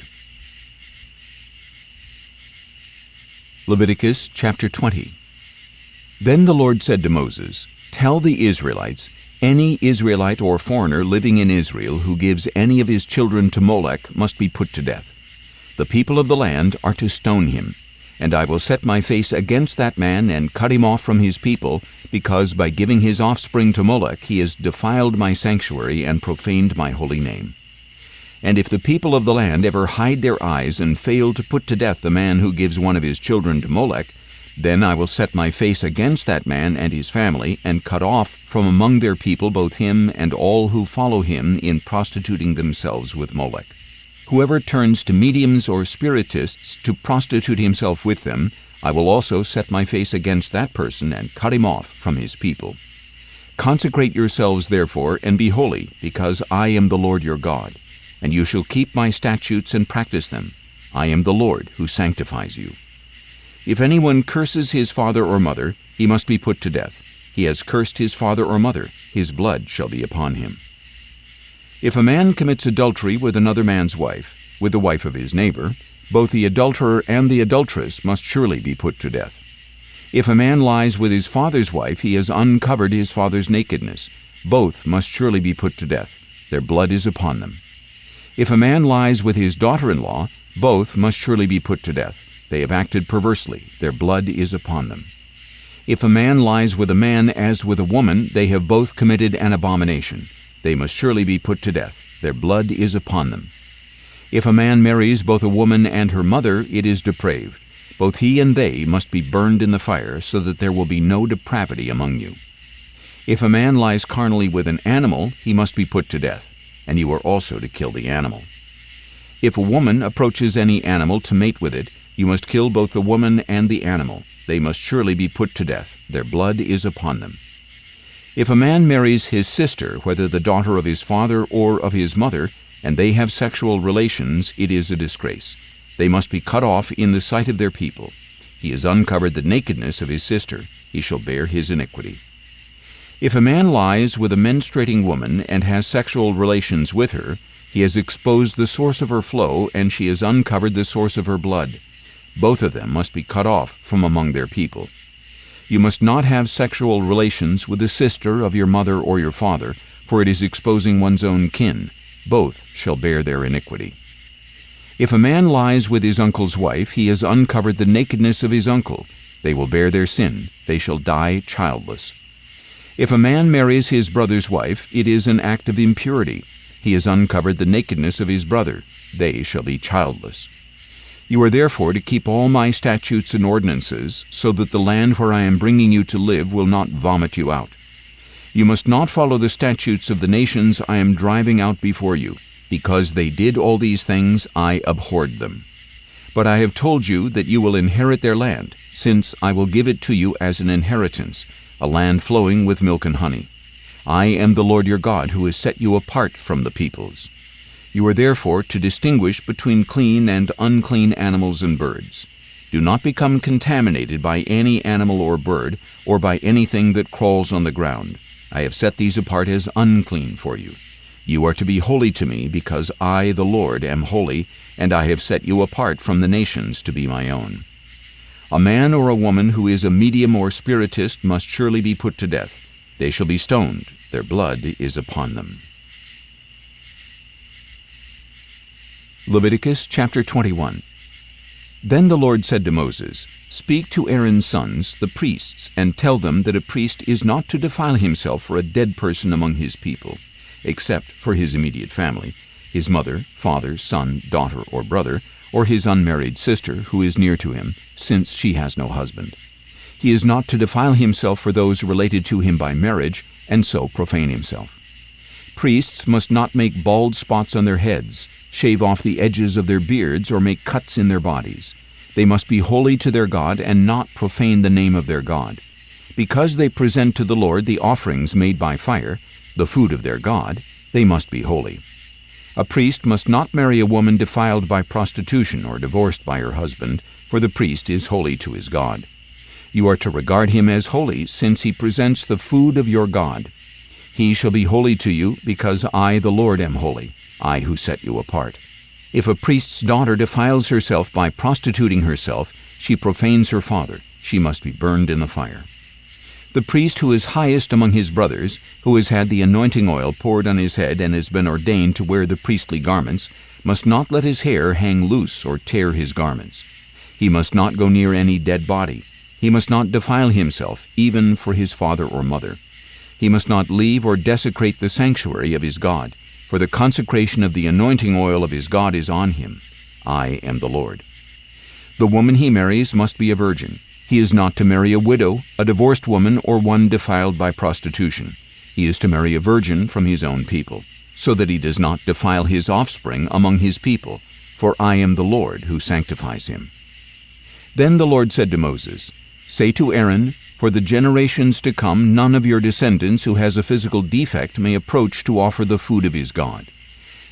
Leviticus chapter 20. Then the Lord said to Moses, "Tell the Israelites, any Israelite or foreigner living in Israel who gives any of his children to Molech must be put to death. The people of the land are to stone him. And I will set my face against that man and cut him off from his people, because by giving his offspring to Molech he has defiled my sanctuary and profaned my holy name. And if the people of the land ever hide their eyes and fail to put to death the man who gives one of his children to Molech, then I will set my face against that man and his family, and cut off from among their people both him and all who follow him in prostituting themselves with Molech. Whoever turns to mediums or spiritists to prostitute himself with them, I will also set my face against that person and cut him off from his people. Consecrate yourselves, therefore, and be holy, because I am the Lord your God, and you shall keep my statutes and practice them. I am the Lord who sanctifies you. If anyone curses his father or mother, he must be put to death. He has cursed his father or mother, his blood shall be upon him. If a man commits adultery with another man's wife, with the wife of his neighbor, both the adulterer and the adulteress must surely be put to death. If a man lies with his father's wife, he has uncovered his father's nakedness. Both must surely be put to death. Their blood is upon them. If a man lies with his daughter-in-law, both must surely be put to death. They have acted perversely. Their blood is upon them. If a man lies with a man as with a woman, they have both committed an abomination. They must surely be put to death. Their blood is upon them. If a man marries both a woman and her mother, it is depraved. Both he and they must be burned in the fire, so that there will be no depravity among you. If a man lies carnally with an animal, he must be put to death, and you are also to kill the animal. If a woman approaches any animal to mate with it, you must kill both the woman and the animal. They must surely be put to death. Their blood is upon them. If a man marries his sister, whether the daughter of his father or of his mother, and they have sexual relations, it is a disgrace. They must be cut off in the sight of their people. He has uncovered the nakedness of his sister. He shall bear his iniquity. If a man lies with a menstruating woman and has sexual relations with her, he has exposed the source of her flow, and she has uncovered the source of her blood. Both of them must be cut off from among their people. You must not have sexual relations with the sister of your mother or your father, for it is exposing one's own kin. Both shall bear their iniquity. If a man lies with his uncle's wife, he has uncovered the nakedness of his uncle. They will bear their sin. They shall die childless. If a man marries his brother's wife, it is an act of impurity. He has uncovered the nakedness of his brother. They shall be childless. You are therefore to keep all my statutes and ordinances, so that the land where I am bringing you to live will not vomit you out. You must not follow the statutes of the nations I am driving out before you. Because they did all these things, I abhorred them. But I have told you that you will inherit their land, since I will give it to you as an inheritance, a land flowing with milk and honey. I am the Lord your God, who has set you apart from the peoples. You are therefore to distinguish between clean and unclean animals and birds. Do not become contaminated by any animal or bird, or by anything that crawls on the ground. I have set these apart as unclean for you. You are to be holy to me, because I, the Lord, am holy, and I have set you apart from the nations to be my own. A man or a woman who is a medium or spiritist must surely be put to death. They shall be stoned. Their blood is upon them. Leviticus chapter 21. Then the Lord said to Moses, Speak to Aaron's sons, the priests, and tell them that a priest is not to defile himself for a dead person among his people, except for his immediate family, his mother, father, son, daughter, or brother, or his unmarried sister who is near to him, since she has no husband. He is not to defile himself for those related to him by marriage, and so profane himself. Priests must not make bald spots on their heads, shave off the edges of their beards, or make cuts in their bodies. They must be holy to their God and not profane the name of their God. Because they present to the Lord the offerings made by fire, the food of their God, they must be holy. A priest must not marry a woman defiled by prostitution or divorced by her husband, for the priest is holy to his God. You are to regard him as holy, since he presents the food of your God. He shall be holy to you, because I, the Lord, am holy, I who set you apart. If a priest's daughter defiles herself by prostituting herself, she profanes her father. She must be burned in the fire. The priest who is highest among his brothers, who has had the anointing oil poured on his head and has been ordained to wear the priestly garments, must not let his hair hang loose or tear his garments. He must not go near any dead body. He must not defile himself, even for his father or mother. He must not leave or desecrate the sanctuary of his God, for the consecration of the anointing oil of his God is on him. I am the Lord. The woman he marries must be a virgin. He is not to marry a widow, a divorced woman, or one defiled by prostitution. He is to marry a virgin from his own people, so that he does not defile his offspring among his people, for I am the Lord who sanctifies him. Then the Lord said to Moses, Say to Aaron, For the generations to come, none of your descendants who has a physical defect may approach to offer the food of his God.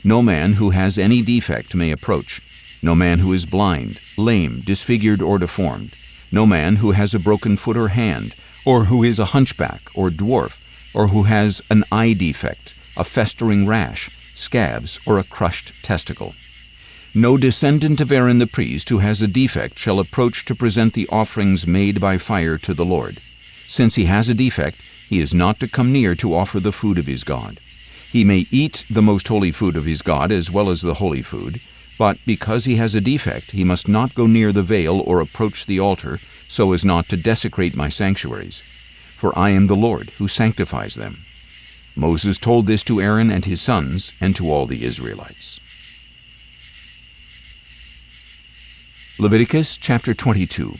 No man who has any defect may approach. No man who is blind, lame, disfigured, or deformed. No man who has a broken foot or hand, or who is a hunchback or dwarf, or who has an eye defect, a festering rash, scabs, or a crushed testicle. No descendant of Aaron the priest who has a defect shall approach to present the offerings made by fire to the Lord. Since he has a defect, he is not to come near to offer the food of his God. He may eat the most holy food of his God as well as the holy food, but because he has a defect, he must not go near the veil or approach the altar, so as not to desecrate my sanctuaries. For I am the Lord who sanctifies them. Moses told this to Aaron and his sons and to all the Israelites. Leviticus chapter 22.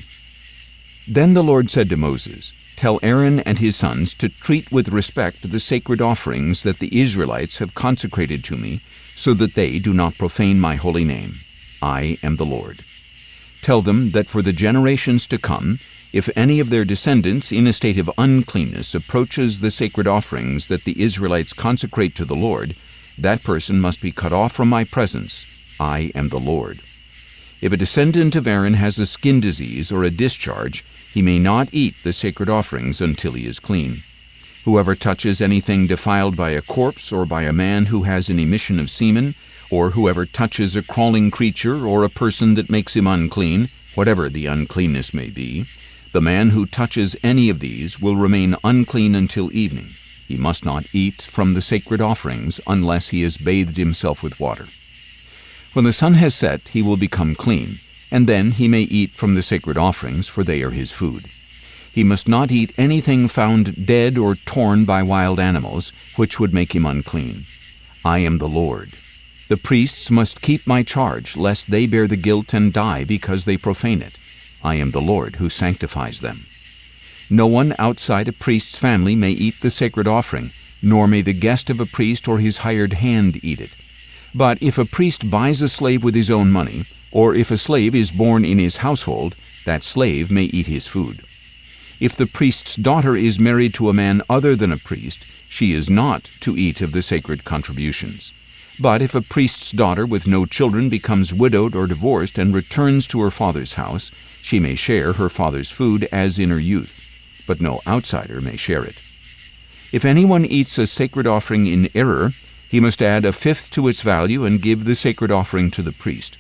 Then the Lord said to Moses, Tell Aaron and his sons to treat with respect the sacred offerings that the Israelites have consecrated to me, so that they do not profane my holy name. I am the Lord. Tell them that for the generations to come, if any of their descendants in a state of uncleanness approaches the sacred offerings that the Israelites consecrate to the Lord, that person must be cut off from my presence. I am the Lord. If a descendant of Aaron has a skin disease or a discharge, he may not eat the sacred offerings until he is clean. Whoever touches anything defiled by a corpse or by a man who has an emission of semen, or whoever touches a crawling creature or a person that makes him unclean, whatever the uncleanness may be, the man who touches any of these will remain unclean until evening. He must not eat from the sacred offerings unless he has bathed himself with water. When the sun has set, he will become clean, and then he may eat from the sacred offerings, for they are his food. He must not eat anything found dead or torn by wild animals, which would make him unclean. I am the Lord. The priests must keep my charge, lest they bear the guilt and die because they profane it. I am the Lord who sanctifies them. No one outside a priest's family may eat the sacred offering, nor may the guest of a priest or his hired hand eat it. But if a priest buys a slave with his own money, or if a slave is born in his household, that slave may eat his food. If the priest's daughter is married to a man other than a priest, she is not to eat of the sacred contributions. But if a priest's daughter with no children becomes widowed or divorced and returns to her father's house, she may share her father's food as in her youth, but no outsider may share it. If anyone eats a sacred offering in error, he must add a fifth to its value and give the sacred offering to the priest.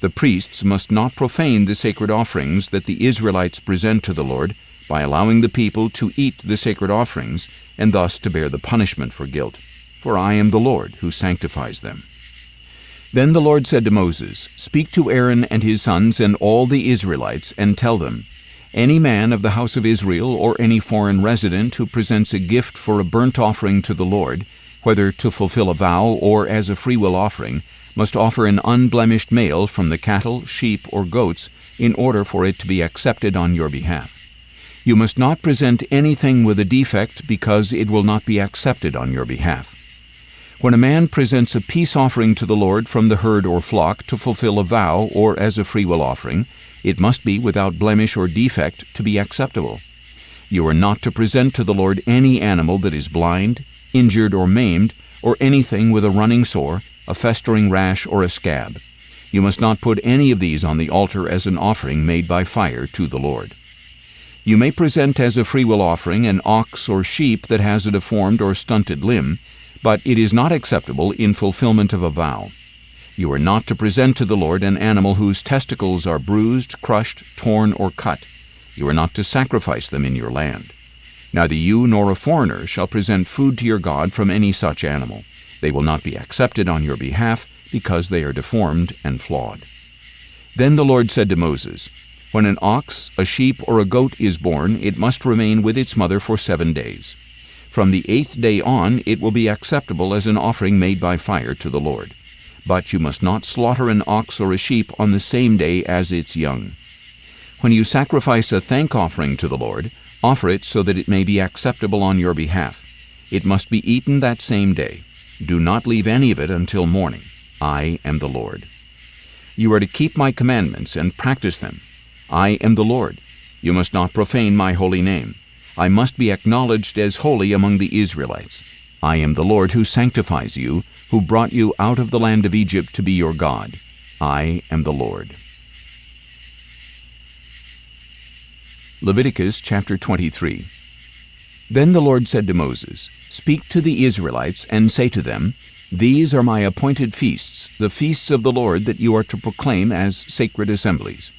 The priests must not profane the sacred offerings that the Israelites present to the Lord by allowing the people to eat the sacred offerings and thus to bear the punishment for guilt. For I am the Lord who sanctifies them. Then the Lord said to Moses, Speak to Aaron and his sons and all the Israelites, and tell them, Any man of the house of Israel or any foreign resident who presents a gift for a burnt offering to the Lord, whether to fulfill a vow or as a freewill offering, must offer an unblemished male from the cattle, sheep, or goats in order for it to be accepted on your behalf. You must not present anything with a defect because it will not be accepted on your behalf. When a man presents a peace offering to the Lord from the herd or flock to fulfill a vow or as a freewill offering, it must be without blemish or defect to be acceptable. You are not to present to the Lord any animal that is blind, injured or maimed, or anything with a running sore, a festering rash, or a scab. You must not put any of these on the altar as an offering made by fire to the Lord. You may present as a freewill offering an ox or sheep that has a deformed or stunted limb, but it is not acceptable in fulfillment of a vow. You are not to present to the Lord an animal whose testicles are bruised, crushed, torn, or cut. You are not to sacrifice them in your land. Neither you nor a foreigner shall present food to your God from any such animal. They will not be accepted on your behalf, because they are deformed and flawed. Then the Lord said to Moses, When an ox, a sheep, or a goat is born, it must remain with its mother for 7 days. From the 8th day on it will be acceptable as an offering made by fire to the Lord. But you must not slaughter an ox or a sheep on the same day as its young. When you sacrifice a thank offering to the Lord, offer it so that it may be acceptable on your behalf. It must be eaten that same day. Do not leave any of it until morning. I am the Lord. You are to keep my commandments and practice them. I am the Lord. You must not profane my holy name. I must be acknowledged as holy among the Israelites. I am the Lord who sanctifies you, who brought you out of the land of Egypt to be your God. I am the Lord. Leviticus chapter 23. Then the Lord said to Moses, Speak to the Israelites and say to them, These are my appointed feasts, the feasts of the Lord that you are to proclaim as sacred assemblies.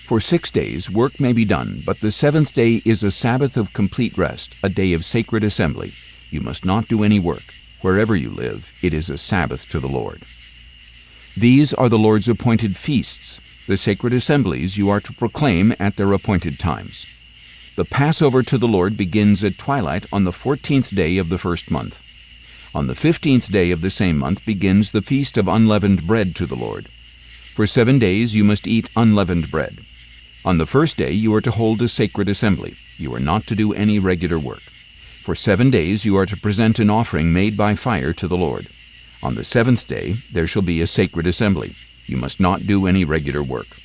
For 6 days work may be done, but the 7th day is a Sabbath of complete rest, a day of sacred assembly. You must not do any work. Wherever you live, it is a Sabbath to the Lord. These are the Lord's appointed feasts, the sacred assemblies you are to proclaim at their appointed times. The Passover to the Lord begins at twilight on the 14th day of the first month. On the 15th day of the same month begins the feast of unleavened bread to the Lord. For 7 days you must eat unleavened bread. On the first day you are to hold a sacred assembly. You are not to do any regular work. For 7 days you are to present an offering made by fire to the Lord. On the 7th day there shall be a sacred assembly. You must not do any regular work.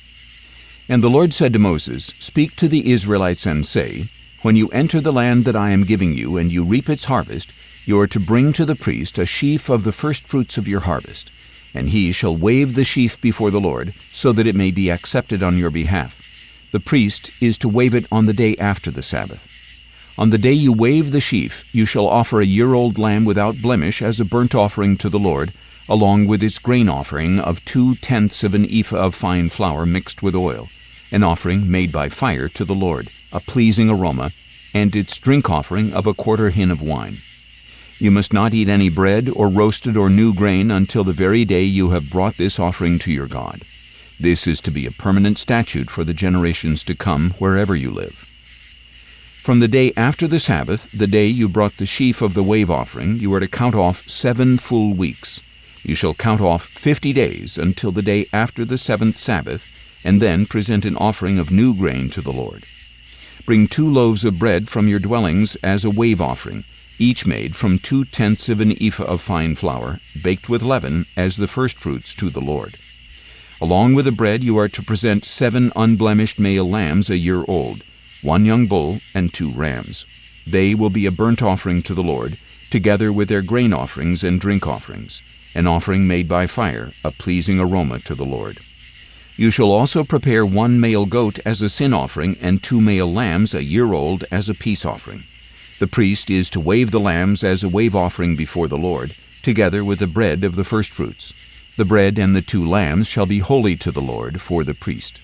And the Lord said to Moses, Speak to the Israelites and say, When you enter the land that I am giving you, and you reap its harvest, you are to bring to the priest a sheaf of the firstfruits of your harvest. And he shall wave the sheaf before the Lord, so that it may be accepted on your behalf. The priest is to wave it on the day after the Sabbath. On the day you wave the sheaf, you shall offer a year-old lamb without blemish as a burnt offering to the Lord, along with its grain offering of 2/10 of an ephah of fine flour mixed with oil, an offering made by fire to the Lord, a pleasing aroma, and its drink offering of a 1/4 hin of wine. You must not eat any bread or roasted or new grain until the very day you have brought this offering to your God. This is to be a permanent statute for the generations to come wherever you live. From the day after the Sabbath, the day you brought the sheaf of the wave offering, you are to count off 7 full weeks. You shall count off 50 days until the day after the 7th Sabbath, and then present an offering of new grain to the Lord. Bring 2 loaves of bread from your dwellings as a wave offering, each made from 2/10 of an ephah of fine flour, baked with leaven, as the firstfruits to the Lord. Along with the bread you are to present 7 unblemished male lambs a year old, 1 young bull and 2 rams. They will be a burnt offering to the Lord, together with their grain offerings and drink offerings, an offering made by fire, a pleasing aroma to the Lord. You shall also prepare 1 male goat as a sin offering and 2 male lambs a year old as a peace offering. The priest is to wave the lambs as a wave offering before the Lord, together with the bread of the firstfruits. The bread and the 2 lambs shall be holy to the Lord for the priest.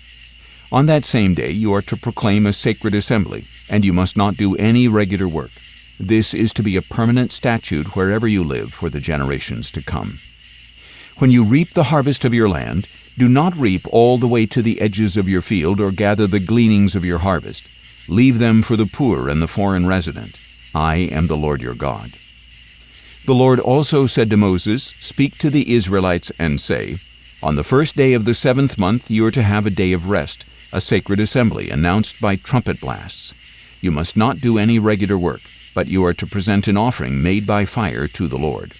On that same day you are to proclaim a sacred assembly, and you must not do any regular work. This is to be a permanent statute wherever you live for the generations to come. When you reap the harvest of your land, do not reap all the way to the edges of your field or gather the gleanings of your harvest. Leave them for the poor and the foreign resident. I am the Lord your God. The Lord also said to Moses, Speak to the Israelites and say, On the 1st day of the 7th month you are to have a day of rest, a sacred assembly announced by trumpet blasts. You must not do any regular work, but you are to present an offering made by fire to the Lord.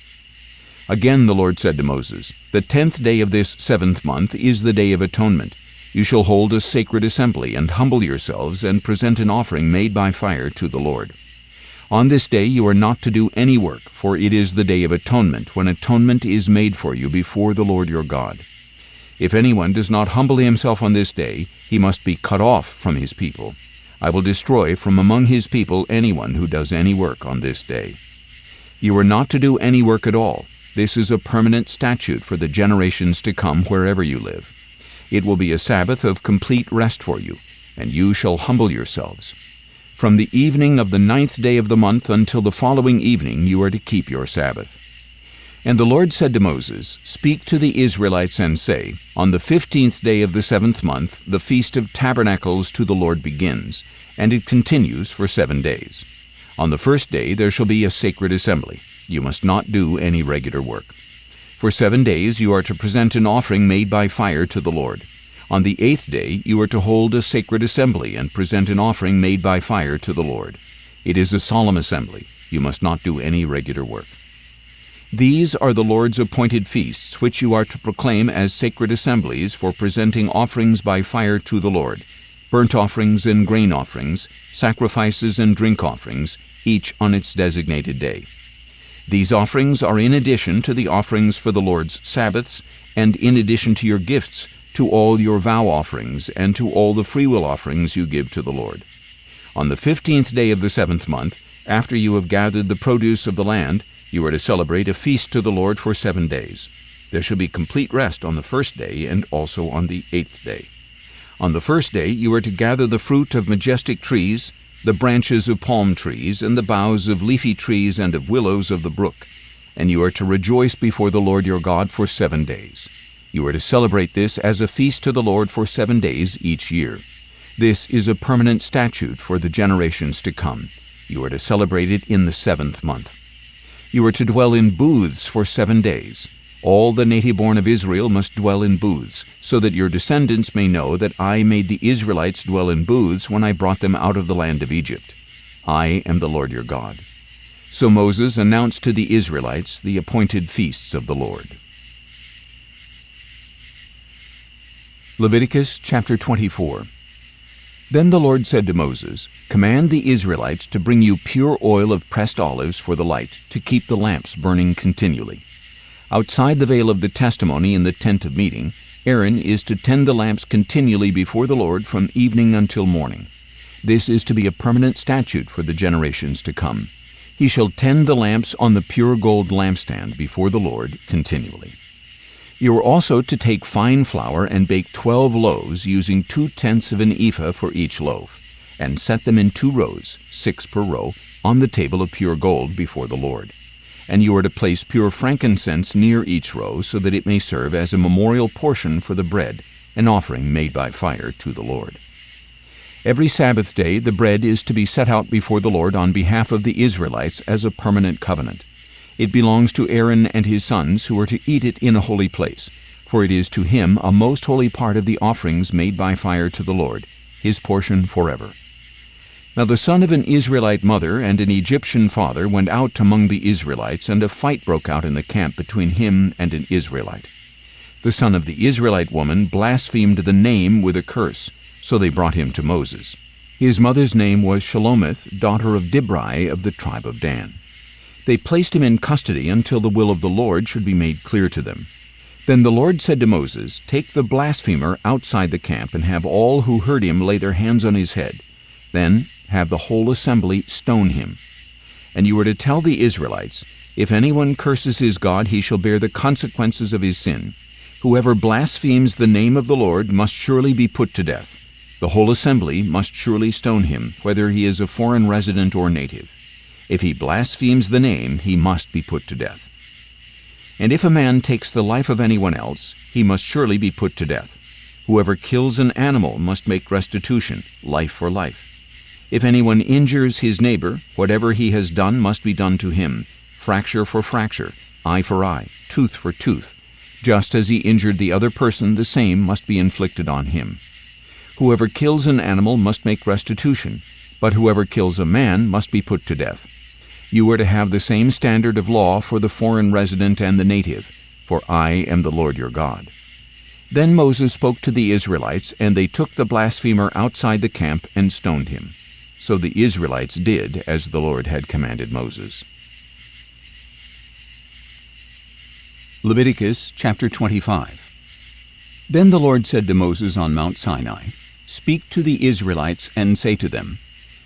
Again the Lord said to Moses, The 10th day of this 7th month is the day of atonement. You shall hold a sacred assembly and humble yourselves and present an offering made by fire to the Lord. On this day you are not to do any work, for it is the day of atonement, when atonement is made for you before the Lord your God. If anyone does not humble himself on this day, he must be cut off from his people. I will destroy from among his people anyone who does any work on this day. You are not to do any work at all. This is a permanent statute for the generations to come wherever you live. It will be a Sabbath of complete rest for you, and you shall humble yourselves. From the evening of the 9th day of the month until the following evening you are to keep your Sabbath. And the Lord said to Moses, Speak to the Israelites and say, On the 15th day of the 7th month the Feast of Tabernacles to the Lord begins, and it continues for 7 days. On the 1st day there shall be a sacred assembly. You must not do any regular work. For 7 days you are to present an offering made by fire to the Lord. On the 8th day you are to hold a sacred assembly and present an offering made by fire to the Lord. It is a solemn assembly. You must not do any regular work. These are the Lord's appointed feasts, which you are to proclaim as sacred assemblies for presenting offerings by fire to the Lord, burnt offerings and grain offerings, sacrifices and drink offerings, each on its designated day. These offerings are in addition to the offerings for the Lord's Sabbaths, and in addition to your gifts, to all your vow offerings, and to all the freewill offerings you give to the Lord. On the 15th day of the 7th month, after you have gathered the produce of the land, you are to celebrate a feast to the Lord for 7 days. There shall be complete rest on the 1st day and also on the 8th day. On the 1st day you are to gather the fruit of majestic trees, the branches of palm trees, and the boughs of leafy trees and of willows of the brook, and you are to rejoice before the Lord your God for 7 days. You are to celebrate this as a feast to the Lord for 7 days each year. This is a permanent statute for the generations to come. You are to celebrate it in the 7th month. You are to dwell in booths for 7 days. All the native-born of Israel must dwell in booths, so that your descendants may know that I made the Israelites dwell in booths when I brought them out of the land of Egypt. I am the Lord your God." So Moses announced to the Israelites the appointed feasts of the Lord. Leviticus chapter 24. Then the Lord said to Moses, "Command the Israelites to bring you pure oil of pressed olives for the light, to keep the lamps burning continually. Outside the veil of the testimony in the tent of meeting, Aaron is to tend the lamps continually before the Lord from evening until morning. This is to be a permanent statute for the generations to come. He shall tend the lamps on the pure gold lampstand before the Lord continually. You are also to take fine flour and bake 12 loaves, using 2/10 of an ephah for each loaf, and set them in 2 rows, 6 per row, on the table of pure gold before the Lord. And you are to place pure frankincense near each row, so that it may serve as a memorial portion for the bread, an offering made by fire to the Lord. Every Sabbath day the bread is to be set out before the Lord on behalf of the Israelites as a permanent covenant. It belongs to Aaron and his sons, who are to eat it in a holy place, for it is to him a most holy part of the offerings made by fire to the Lord, his portion forever. Now the son of an Israelite mother and an Egyptian father went out among the Israelites, and a fight broke out in the camp between him and an Israelite. The son of the Israelite woman blasphemed the name with a curse, so they brought him to Moses. His mother's name was Shelomith, daughter of Dibri of the tribe of Dan. They placed him in custody until the will of the Lord should be made clear to them. Then the Lord said to Moses, "Take the blasphemer outside the camp, and have all who heard him lay their hands on his head. Then have the whole assembly stone him. And you are to tell the Israelites, if anyone curses his God, he shall bear the consequences of his sin. Whoever blasphemes the name of the Lord must surely be put to death. The whole assembly must surely stone him, whether he is a foreign resident or native. If he blasphemes the name, he must be put to death. And if a man takes the life of anyone else, he must surely be put to death. Whoever kills an animal must make restitution, life for life. If anyone injures his neighbor, whatever he has done must be done to him, fracture for fracture, eye for eye, tooth for tooth. Just as he injured the other person, the same must be inflicted on him. Whoever kills an animal must make restitution, but whoever kills a man must be put to death. You are to have the same standard of law for the foreign resident and the native, for I am the Lord your God." Then Moses spoke to the Israelites, and they took the blasphemer outside the camp and stoned him. So the Israelites did as the Lord had commanded Moses. Leviticus chapter 25. Then the Lord said to Moses on Mount Sinai, "Speak to the Israelites and say to them,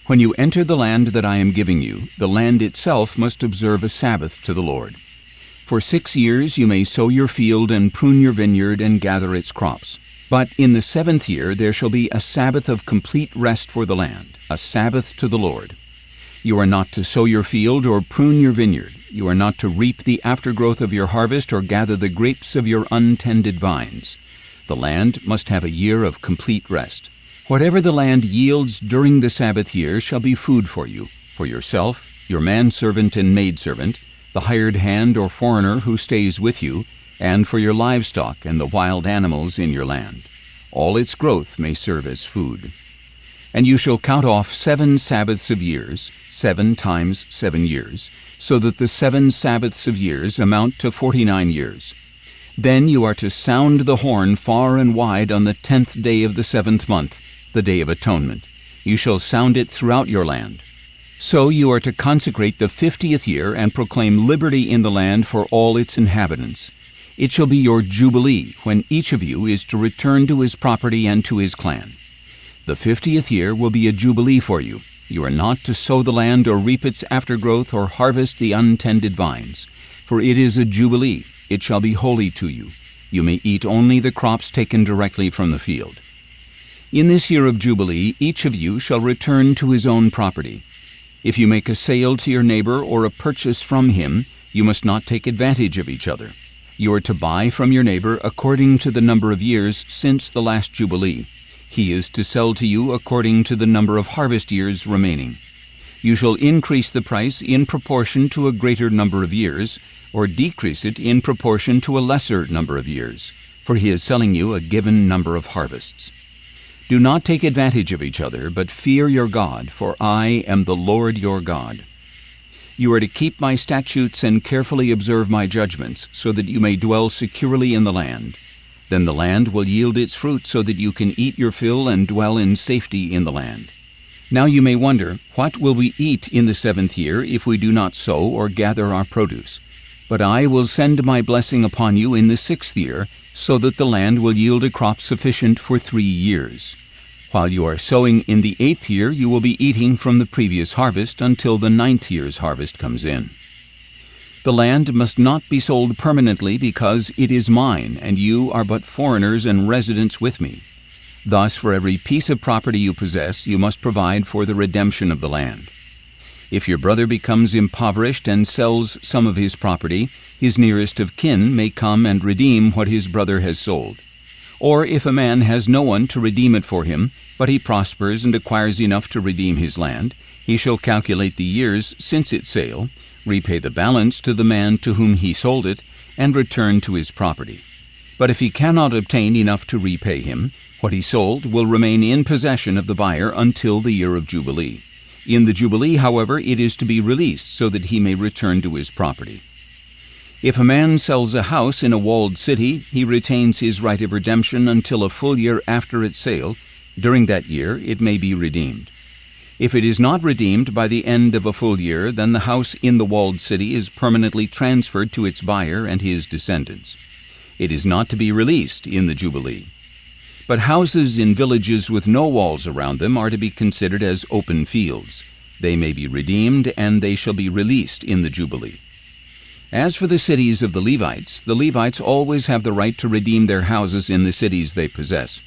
when you enter the land that I am giving you, the land itself must observe a Sabbath to the Lord. For 6 years you may sow your field and prune your vineyard and gather its crops. But in the 7th year there shall be a Sabbath of complete rest for the land, a Sabbath to the Lord. You are not to sow your field or prune your vineyard. You are not to reap the aftergrowth of your harvest or gather the grapes of your untended vines. The land must have a year of complete rest. Whatever the land yields during the Sabbath year shall be food for you, for yourself, your manservant and maidservant, the hired hand or foreigner who stays with you, and for your livestock and the wild animals in your land. All its growth may serve as food. And you shall count off 7 Sabbaths of years, 7 times 7 years, so that the 7 Sabbaths of years amount to 49 years. Then you are to sound the horn far and wide on the 10th day of the 7th month, the Day of Atonement. You shall sound it throughout your land. So you are to consecrate the 50th year and proclaim liberty in the land for all its inhabitants. It shall be your jubilee, when each of you is to return to his property and to his clan. The 50th year will be a jubilee for you. You are not to sow the land or reap its aftergrowth or harvest the untended vines. For it is a jubilee. It shall be holy to you. You may eat only the crops taken directly from the field. In this year of Jubilee, each of you shall return to his own property. If you make a sale to your neighbor or a purchase from him, you must not take advantage of each other. You are to buy from your neighbor according to the number of years since the last Jubilee. He is to sell to you according to the number of harvest years remaining. You shall increase the price in proportion to a greater number of years, or decrease it in proportion to a lesser number of years, for he is selling you a given number of harvests. Do not take advantage of each other, but fear your God, for I am the Lord your God. You are to keep my statutes and carefully observe my judgments, so that you may dwell securely in the land. Then the land will yield its fruit so that you can eat your fill and dwell in safety in the land. Now you may wonder, what will we eat in the 7th year if we do not sow or gather our produce? But I will send my blessing upon you in the 6th year, so that the land will yield a crop sufficient for 3 years. While you are sowing in the 8th year, you will be eating from the previous harvest until the 9th year's harvest comes in. The land must not be sold permanently, because it is mine, and you are but foreigners and residents with me. Thus, for every piece of property you possess, you must provide for the redemption of the land. If your brother becomes impoverished and sells some of his property, his nearest of kin may come and redeem what his brother has sold. Or if a man has no one to redeem it for him, but he prospers and acquires enough to redeem his land, he shall calculate the years since its sale, repay the balance to the man to whom he sold it, and return to his property. But if he cannot obtain enough to repay him, what he sold will remain in possession of the buyer until the year of Jubilee. In the Jubilee, however, it is to be released so that he may return to his property. If a man sells a house in a walled city, he retains his right of redemption until a full year after its sale. During that year it may be redeemed. If it is not redeemed by the end of a full year, then the house in the walled city is permanently transferred to its buyer and his descendants. It is not to be released in the Jubilee. But houses in villages with no walls around them are to be considered as open fields. They may be redeemed, and they shall be released in the Jubilee. As for the cities of the Levites always have the right to redeem their houses in the cities they possess.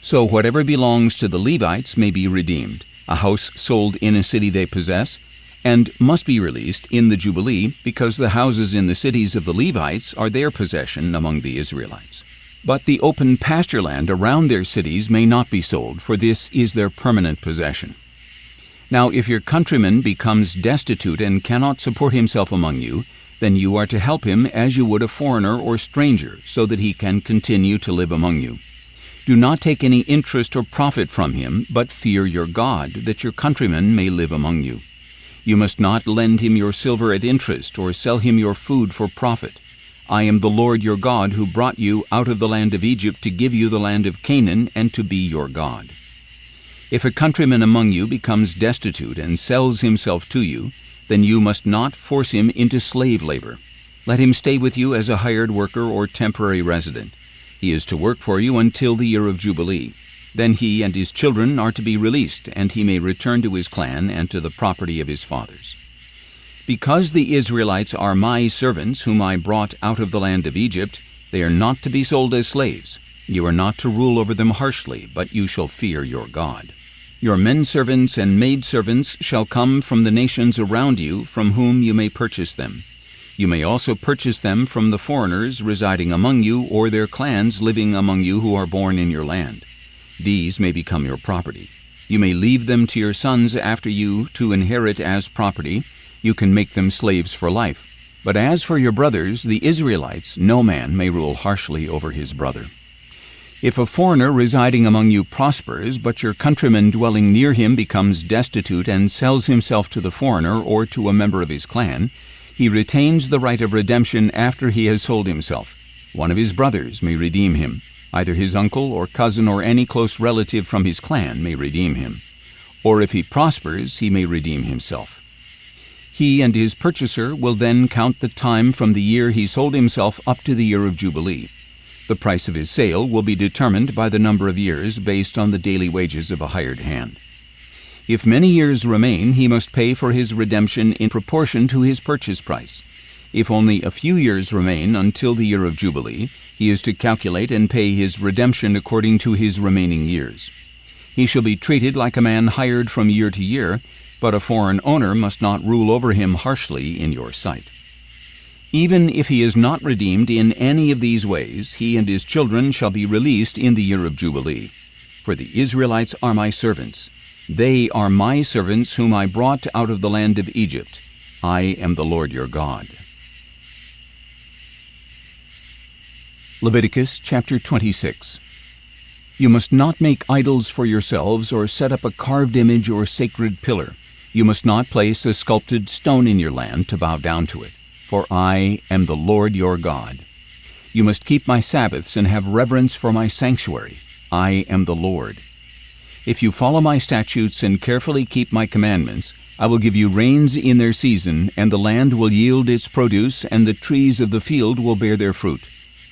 So whatever belongs to the Levites may be redeemed, a house sold in a city they possess, and must be released in the Jubilee, because the houses in the cities of the Levites are their possession among the Israelites. But the open pasture land around their cities may not be sold, for this is their permanent possession. Now if your countryman becomes destitute and cannot support himself among you, then you are to help him as you would a foreigner or stranger, so that he can continue to live among you. Do not take any interest or profit from him, but fear your God, that your countryman may live among you. You must not lend him your silver at interest, or sell him your food for profit. I am the Lord your God, who brought you out of the land of Egypt to give you the land of Canaan, and to be your God. If a countryman among you becomes destitute and sells himself to you, then you must not force him into slave labor. Let him stay with you as a hired worker or temporary resident. He is to work for you until the year of Jubilee. Then he and his children are to be released, and he may return to his clan and to the property of his fathers. Because the Israelites are my servants, whom I brought out of the land of Egypt, they are not to be sold as slaves. You are not to rule over them harshly, but you shall fear your God. Your menservants and maidservants shall come from the nations around you, from whom you may purchase them. You may also purchase them from the foreigners residing among you, or their clans living among you who are born in your land. These may become your property. You may leave them to your sons after you to inherit as property. You can make them slaves for life. But as for your brothers, the Israelites, no man may rule harshly over his brother. If a foreigner residing among you prospers, but your countryman dwelling near him becomes destitute and sells himself to the foreigner or to a member of his clan, he retains the right of redemption after he has sold himself. One of his brothers may redeem him. Either his uncle or cousin or any close relative from his clan may redeem him. Or if he prospers, he may redeem himself. He and his purchaser will then count the time from the year he sold himself up to the year of Jubilee. The price of his sale will be determined by the number of years based on the daily wages of a hired hand. If many years remain, he must pay for his redemption in proportion to his purchase price. If only a few years remain until the year of Jubilee, he is to calculate and pay his redemption according to his remaining years. He shall be treated like a man hired from year to year, but a foreign owner must not rule over him harshly in your sight. Even if he is not redeemed in any of these ways, he and his children shall be released in the year of Jubilee. For the Israelites are my servants. They are my servants whom I brought out of the land of Egypt. I am the Lord your God. Leviticus chapter 26. You must not make idols for yourselves or set up a carved image or sacred pillar. You must not place a sculpted stone in your land to bow down to it, for I am the Lord your God. You must keep my Sabbaths and have reverence for my sanctuary. I am the Lord. If you follow my statutes and carefully keep my commandments, I will give you rains in their season, and the land will yield its produce, and the trees of the field will bear their fruit.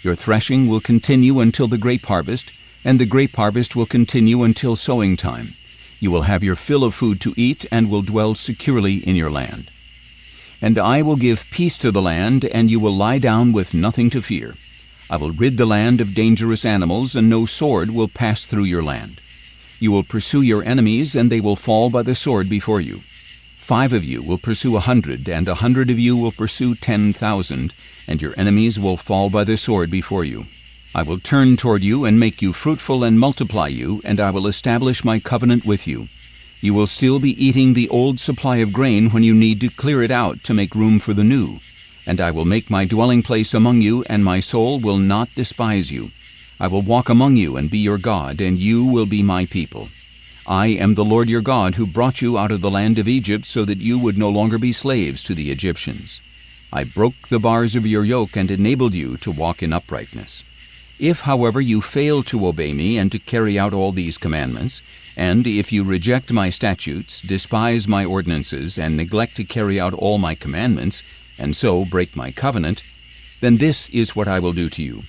Your threshing will continue until the grape harvest, and the grape harvest will continue until sowing time. You will have your fill of food to eat, and will dwell securely in your land. And I will give peace to the land, and you will lie down with nothing to fear. I will rid the land of dangerous animals, and no sword will pass through your land. You will pursue your enemies, and they will fall by the sword before you. 5 of you will pursue 100, and 100 of you will pursue 10,000, and your enemies will fall by the sword before you. I will turn toward you and make you fruitful and multiply you, and I will establish my covenant with you. You will still be eating the old supply of grain when you need to clear it out to make room for the new. And I will make my dwelling place among you, and my soul will not despise you. I will walk among you and be your God, and you will be my people. I am the Lord your God who brought you out of the land of Egypt so that you would no longer be slaves to the Egyptians. I broke the bars of your yoke and enabled you to walk in uprightness. If, however, you fail to obey me and to carry out all these commandments, and if you reject my statutes, despise my ordinances, and neglect to carry out all my commandments, and so break my covenant, then this is what I will do to you.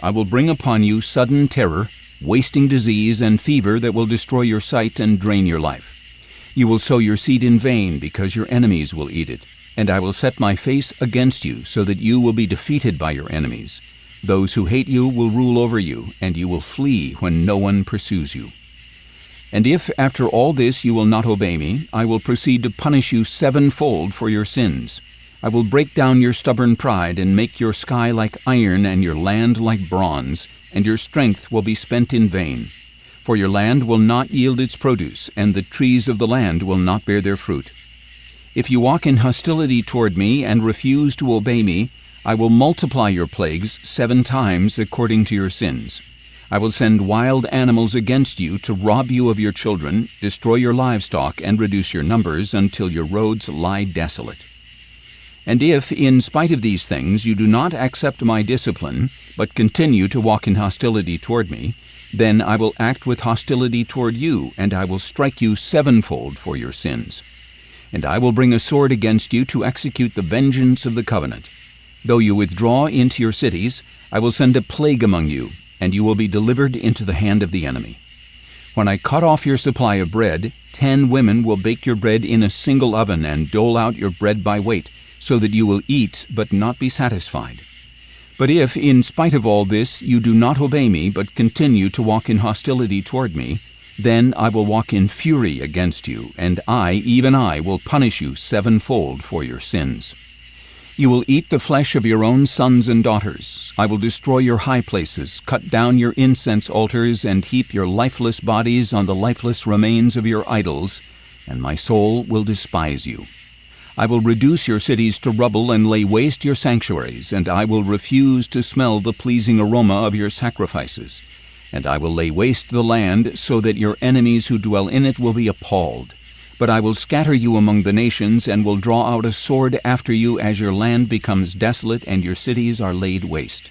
I will bring upon you sudden terror, wasting disease, and fever that will destroy your sight and drain your life. You will sow your seed in vain because your enemies will eat it, and I will set my face against you so that you will be defeated by your enemies. Those who hate you will rule over you, and you will flee when no one pursues you. And if after all this you will not obey me, I will proceed to punish you 7-fold for your sins. I will break down your stubborn pride and make your sky like iron and your land like bronze, and your strength will be spent in vain. For your land will not yield its produce, and the trees of the land will not bear their fruit. If you walk in hostility toward me and refuse to obey me, I will multiply your plagues 7 times according to your sins. I will send wild animals against you to rob you of your children, destroy your livestock, and reduce your numbers until your roads lie desolate. And if, in spite of these things, you do not accept my discipline, but continue to walk in hostility toward me, then I will act with hostility toward you, and I will strike you 7-fold for your sins. And I will bring a sword against you to execute the vengeance of the covenant. Though you withdraw into your cities, I will send a plague among you, and you will be delivered into the hand of the enemy. When I cut off your supply of bread, 10 women will bake your bread in a single oven and dole out your bread by weight, so that you will eat but not be satisfied. But if, in spite of all this, you do not obey me but continue to walk in hostility toward me, then I will walk in fury against you, and I, even I, will punish you 7-fold for your sins. You will eat the flesh of your own sons and daughters. I will destroy your high places, cut down your incense altars, and heap your lifeless bodies on the lifeless remains of your idols, and my soul will despise you. I will reduce your cities to rubble and lay waste your sanctuaries, and I will refuse to smell the pleasing aroma of your sacrifices. And I will lay waste the land so that your enemies who dwell in it will be appalled. But I will scatter you among the nations, and will draw out a sword after you as your land becomes desolate and your cities are laid waste.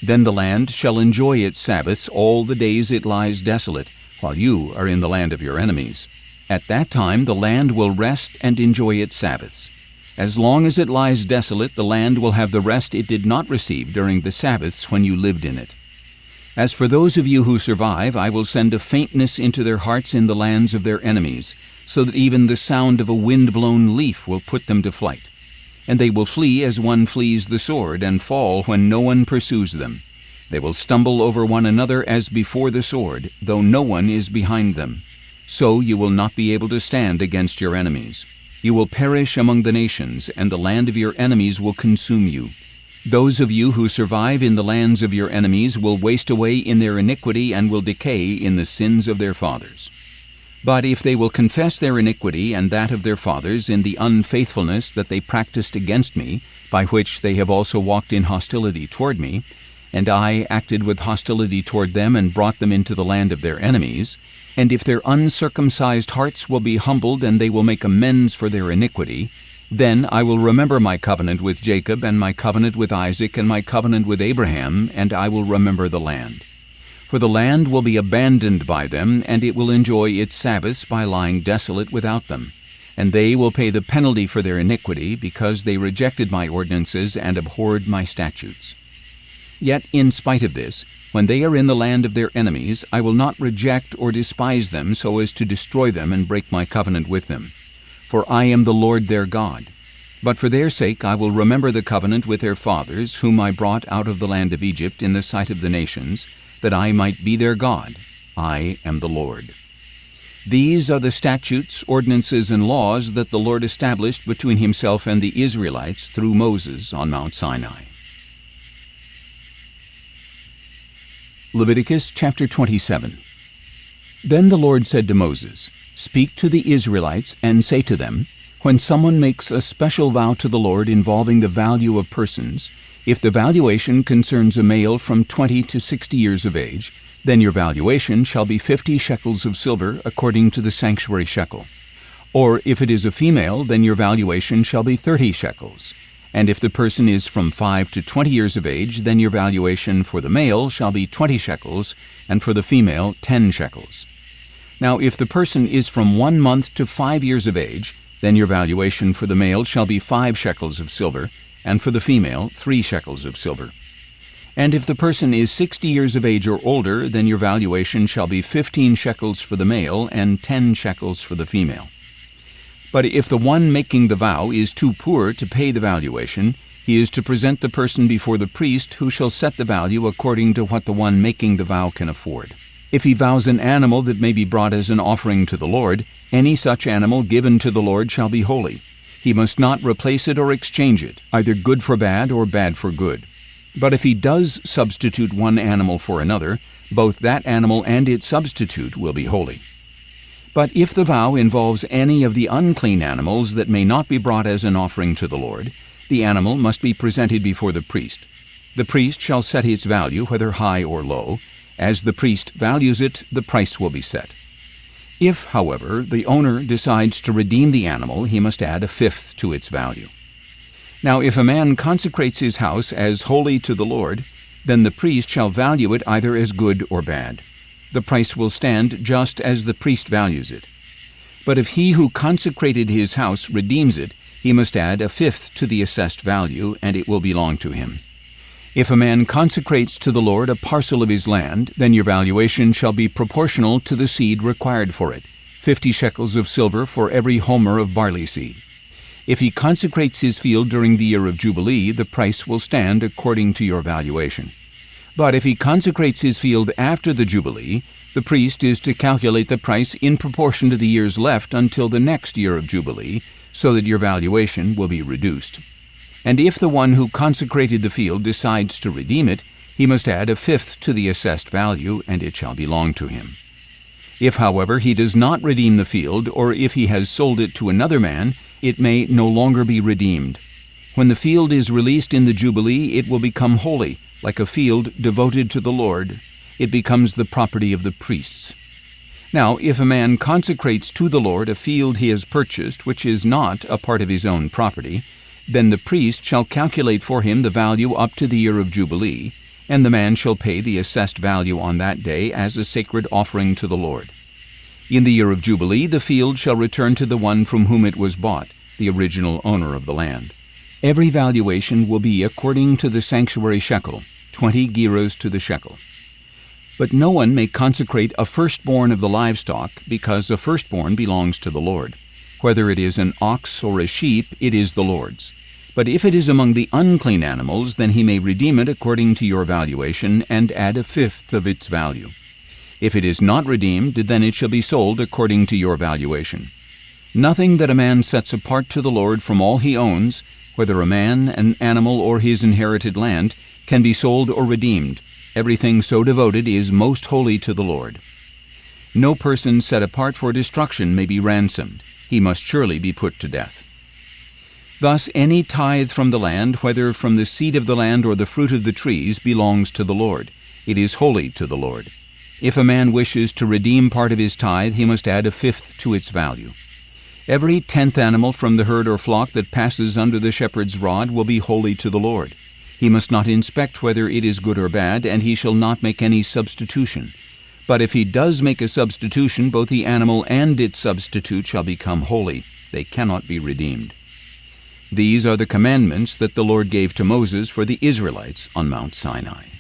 Then the land shall enjoy its Sabbaths all the days it lies desolate, while you are in the land of your enemies. At that time the land will rest and enjoy its Sabbaths. As long as it lies desolate, the land will have the rest it did not receive during the Sabbaths when you lived in it. As for those of you who survive, I will send a faintness into their hearts in the lands of their enemies, so that even the sound of a wind-blown leaf will put them to flight. And they will flee as one flees the sword, and fall when no one pursues them. They will stumble over one another as before the sword, though no one is behind them. So you will not be able to stand against your enemies. You will perish among the nations, and the land of your enemies will consume you. Those of you who survive in the lands of your enemies will waste away in their iniquity and will decay in the sins of their fathers. But if they will confess their iniquity and that of their fathers in the unfaithfulness that they practiced against me, by which they have also walked in hostility toward me, and I acted with hostility toward them and brought them into the land of their enemies, and if their uncircumcised hearts will be humbled and they will make amends for their iniquity, then I will remember my covenant with Jacob and my covenant with Isaac and my covenant with Abraham, and I will remember the land. For the land will be abandoned by them, and it will enjoy its Sabbaths by lying desolate without them. And they will pay the penalty for their iniquity, because they rejected my ordinances and abhorred my statutes. Yet in spite of this, when they are in the land of their enemies, I will not reject or despise them so as to destroy them and break my covenant with them. For I am the Lord their God. But for their sake I will remember the covenant with their fathers, whom I brought out of the land of Egypt in the sight of the nations, that I might be their God. I am the Lord. These are the statutes, ordinances, and laws that the Lord established between himself and the Israelites through Moses on Mount Sinai. Leviticus chapter 27. Then the Lord said to Moses, "Speak to the Israelites and say to them, when someone makes a special vow to the Lord involving the value of persons, if the valuation concerns a male from 20 to 60 years of age, then your valuation shall be 50 shekels of silver according to the sanctuary shekel. Or if it is a female, then your valuation shall be 30 shekels. And if the person is from 5 to 20 years of age, then your valuation for the male shall be 20 shekels, and for the female 10 shekels. Now if the person is from 1 month to 5 years of age, then your valuation for the male shall be 5 shekels of silver, and for the female 3 shekels of silver. And if the person is 60 years of age or older, then your valuation shall be 15 shekels for the male and 10 shekels for the female. But if the one making the vow is too poor to pay the valuation, he is to present the person before the priest, who shall set the value according to what the one making the vow can afford. If he vows an animal that may be brought as an offering to the Lord, any such animal given to the Lord shall be holy. He must not replace it or exchange it, either good for bad or bad for good. But if he does substitute one animal for another, both that animal and its substitute will be holy. But if the vow involves any of the unclean animals that may not be brought as an offering to the Lord, the animal must be presented before the priest. The priest shall set its value, whether high or low. As the priest values it, the price will be set. If, however, the owner decides to redeem the animal, he must add a fifth to its value. Now if a man consecrates his house as holy to the Lord, then the priest shall value it either as good or bad. The price will stand just as the priest values it. But if he who consecrated his house redeems it, he must add a fifth to the assessed value, and it will belong to him. If a man consecrates to the Lord a parcel of his land, then your valuation shall be proportional to the seed required for it, 50 shekels of silver for every homer of barley seed. If he consecrates his field during the year of Jubilee, the price will stand according to your valuation. But if he consecrates his field after the Jubilee, the priest is to calculate the price in proportion to the years left until the next year of Jubilee, so that your valuation will be reduced. And if the one who consecrated the field decides to redeem it, he must add a fifth to the assessed value, and it shall belong to him. If, however, he does not redeem the field, or if he has sold it to another man, it may no longer be redeemed. When the field is released in the Jubilee, it will become holy, like a field devoted to the Lord. It becomes the property of the priests. Now, if a man consecrates to the Lord a field he has purchased, which is not a part of his own property, then the priest shall calculate for him the value up to the year of Jubilee, and the man shall pay the assessed value on that day as a sacred offering to the Lord. In the year of Jubilee, the field shall return to the one from whom it was bought, the original owner of the land. Every valuation will be according to the sanctuary shekel, 20 gerahs to the shekel. But no one may consecrate a firstborn of the livestock, because a firstborn belongs to the Lord. Whether it is an ox or a sheep, it is the Lord's. But if it is among the unclean animals, then he may redeem it according to your valuation, and add a fifth of its value. If it is not redeemed, then it shall be sold according to your valuation. Nothing that a man sets apart to the Lord from all he owns, whether a man, an animal, or his inherited land, can be sold or redeemed. Everything so devoted is most holy to the Lord. No person set apart for destruction may be ransomed. He must surely be put to death. Thus any tithe from the land, whether from the seed of the land or the fruit of the trees, belongs to the Lord. It is holy to the Lord. If a man wishes to redeem part of his tithe, he must add a fifth to its value. Every 10th animal from the herd or flock that passes under the shepherd's rod will be holy to the Lord. He must not inspect whether it is good or bad, and he shall not make any substitution. But if he does make a substitution, both the animal and its substitute shall become holy. They cannot be redeemed. These are the commandments that the Lord gave to Moses for the Israelites on Mount Sinai.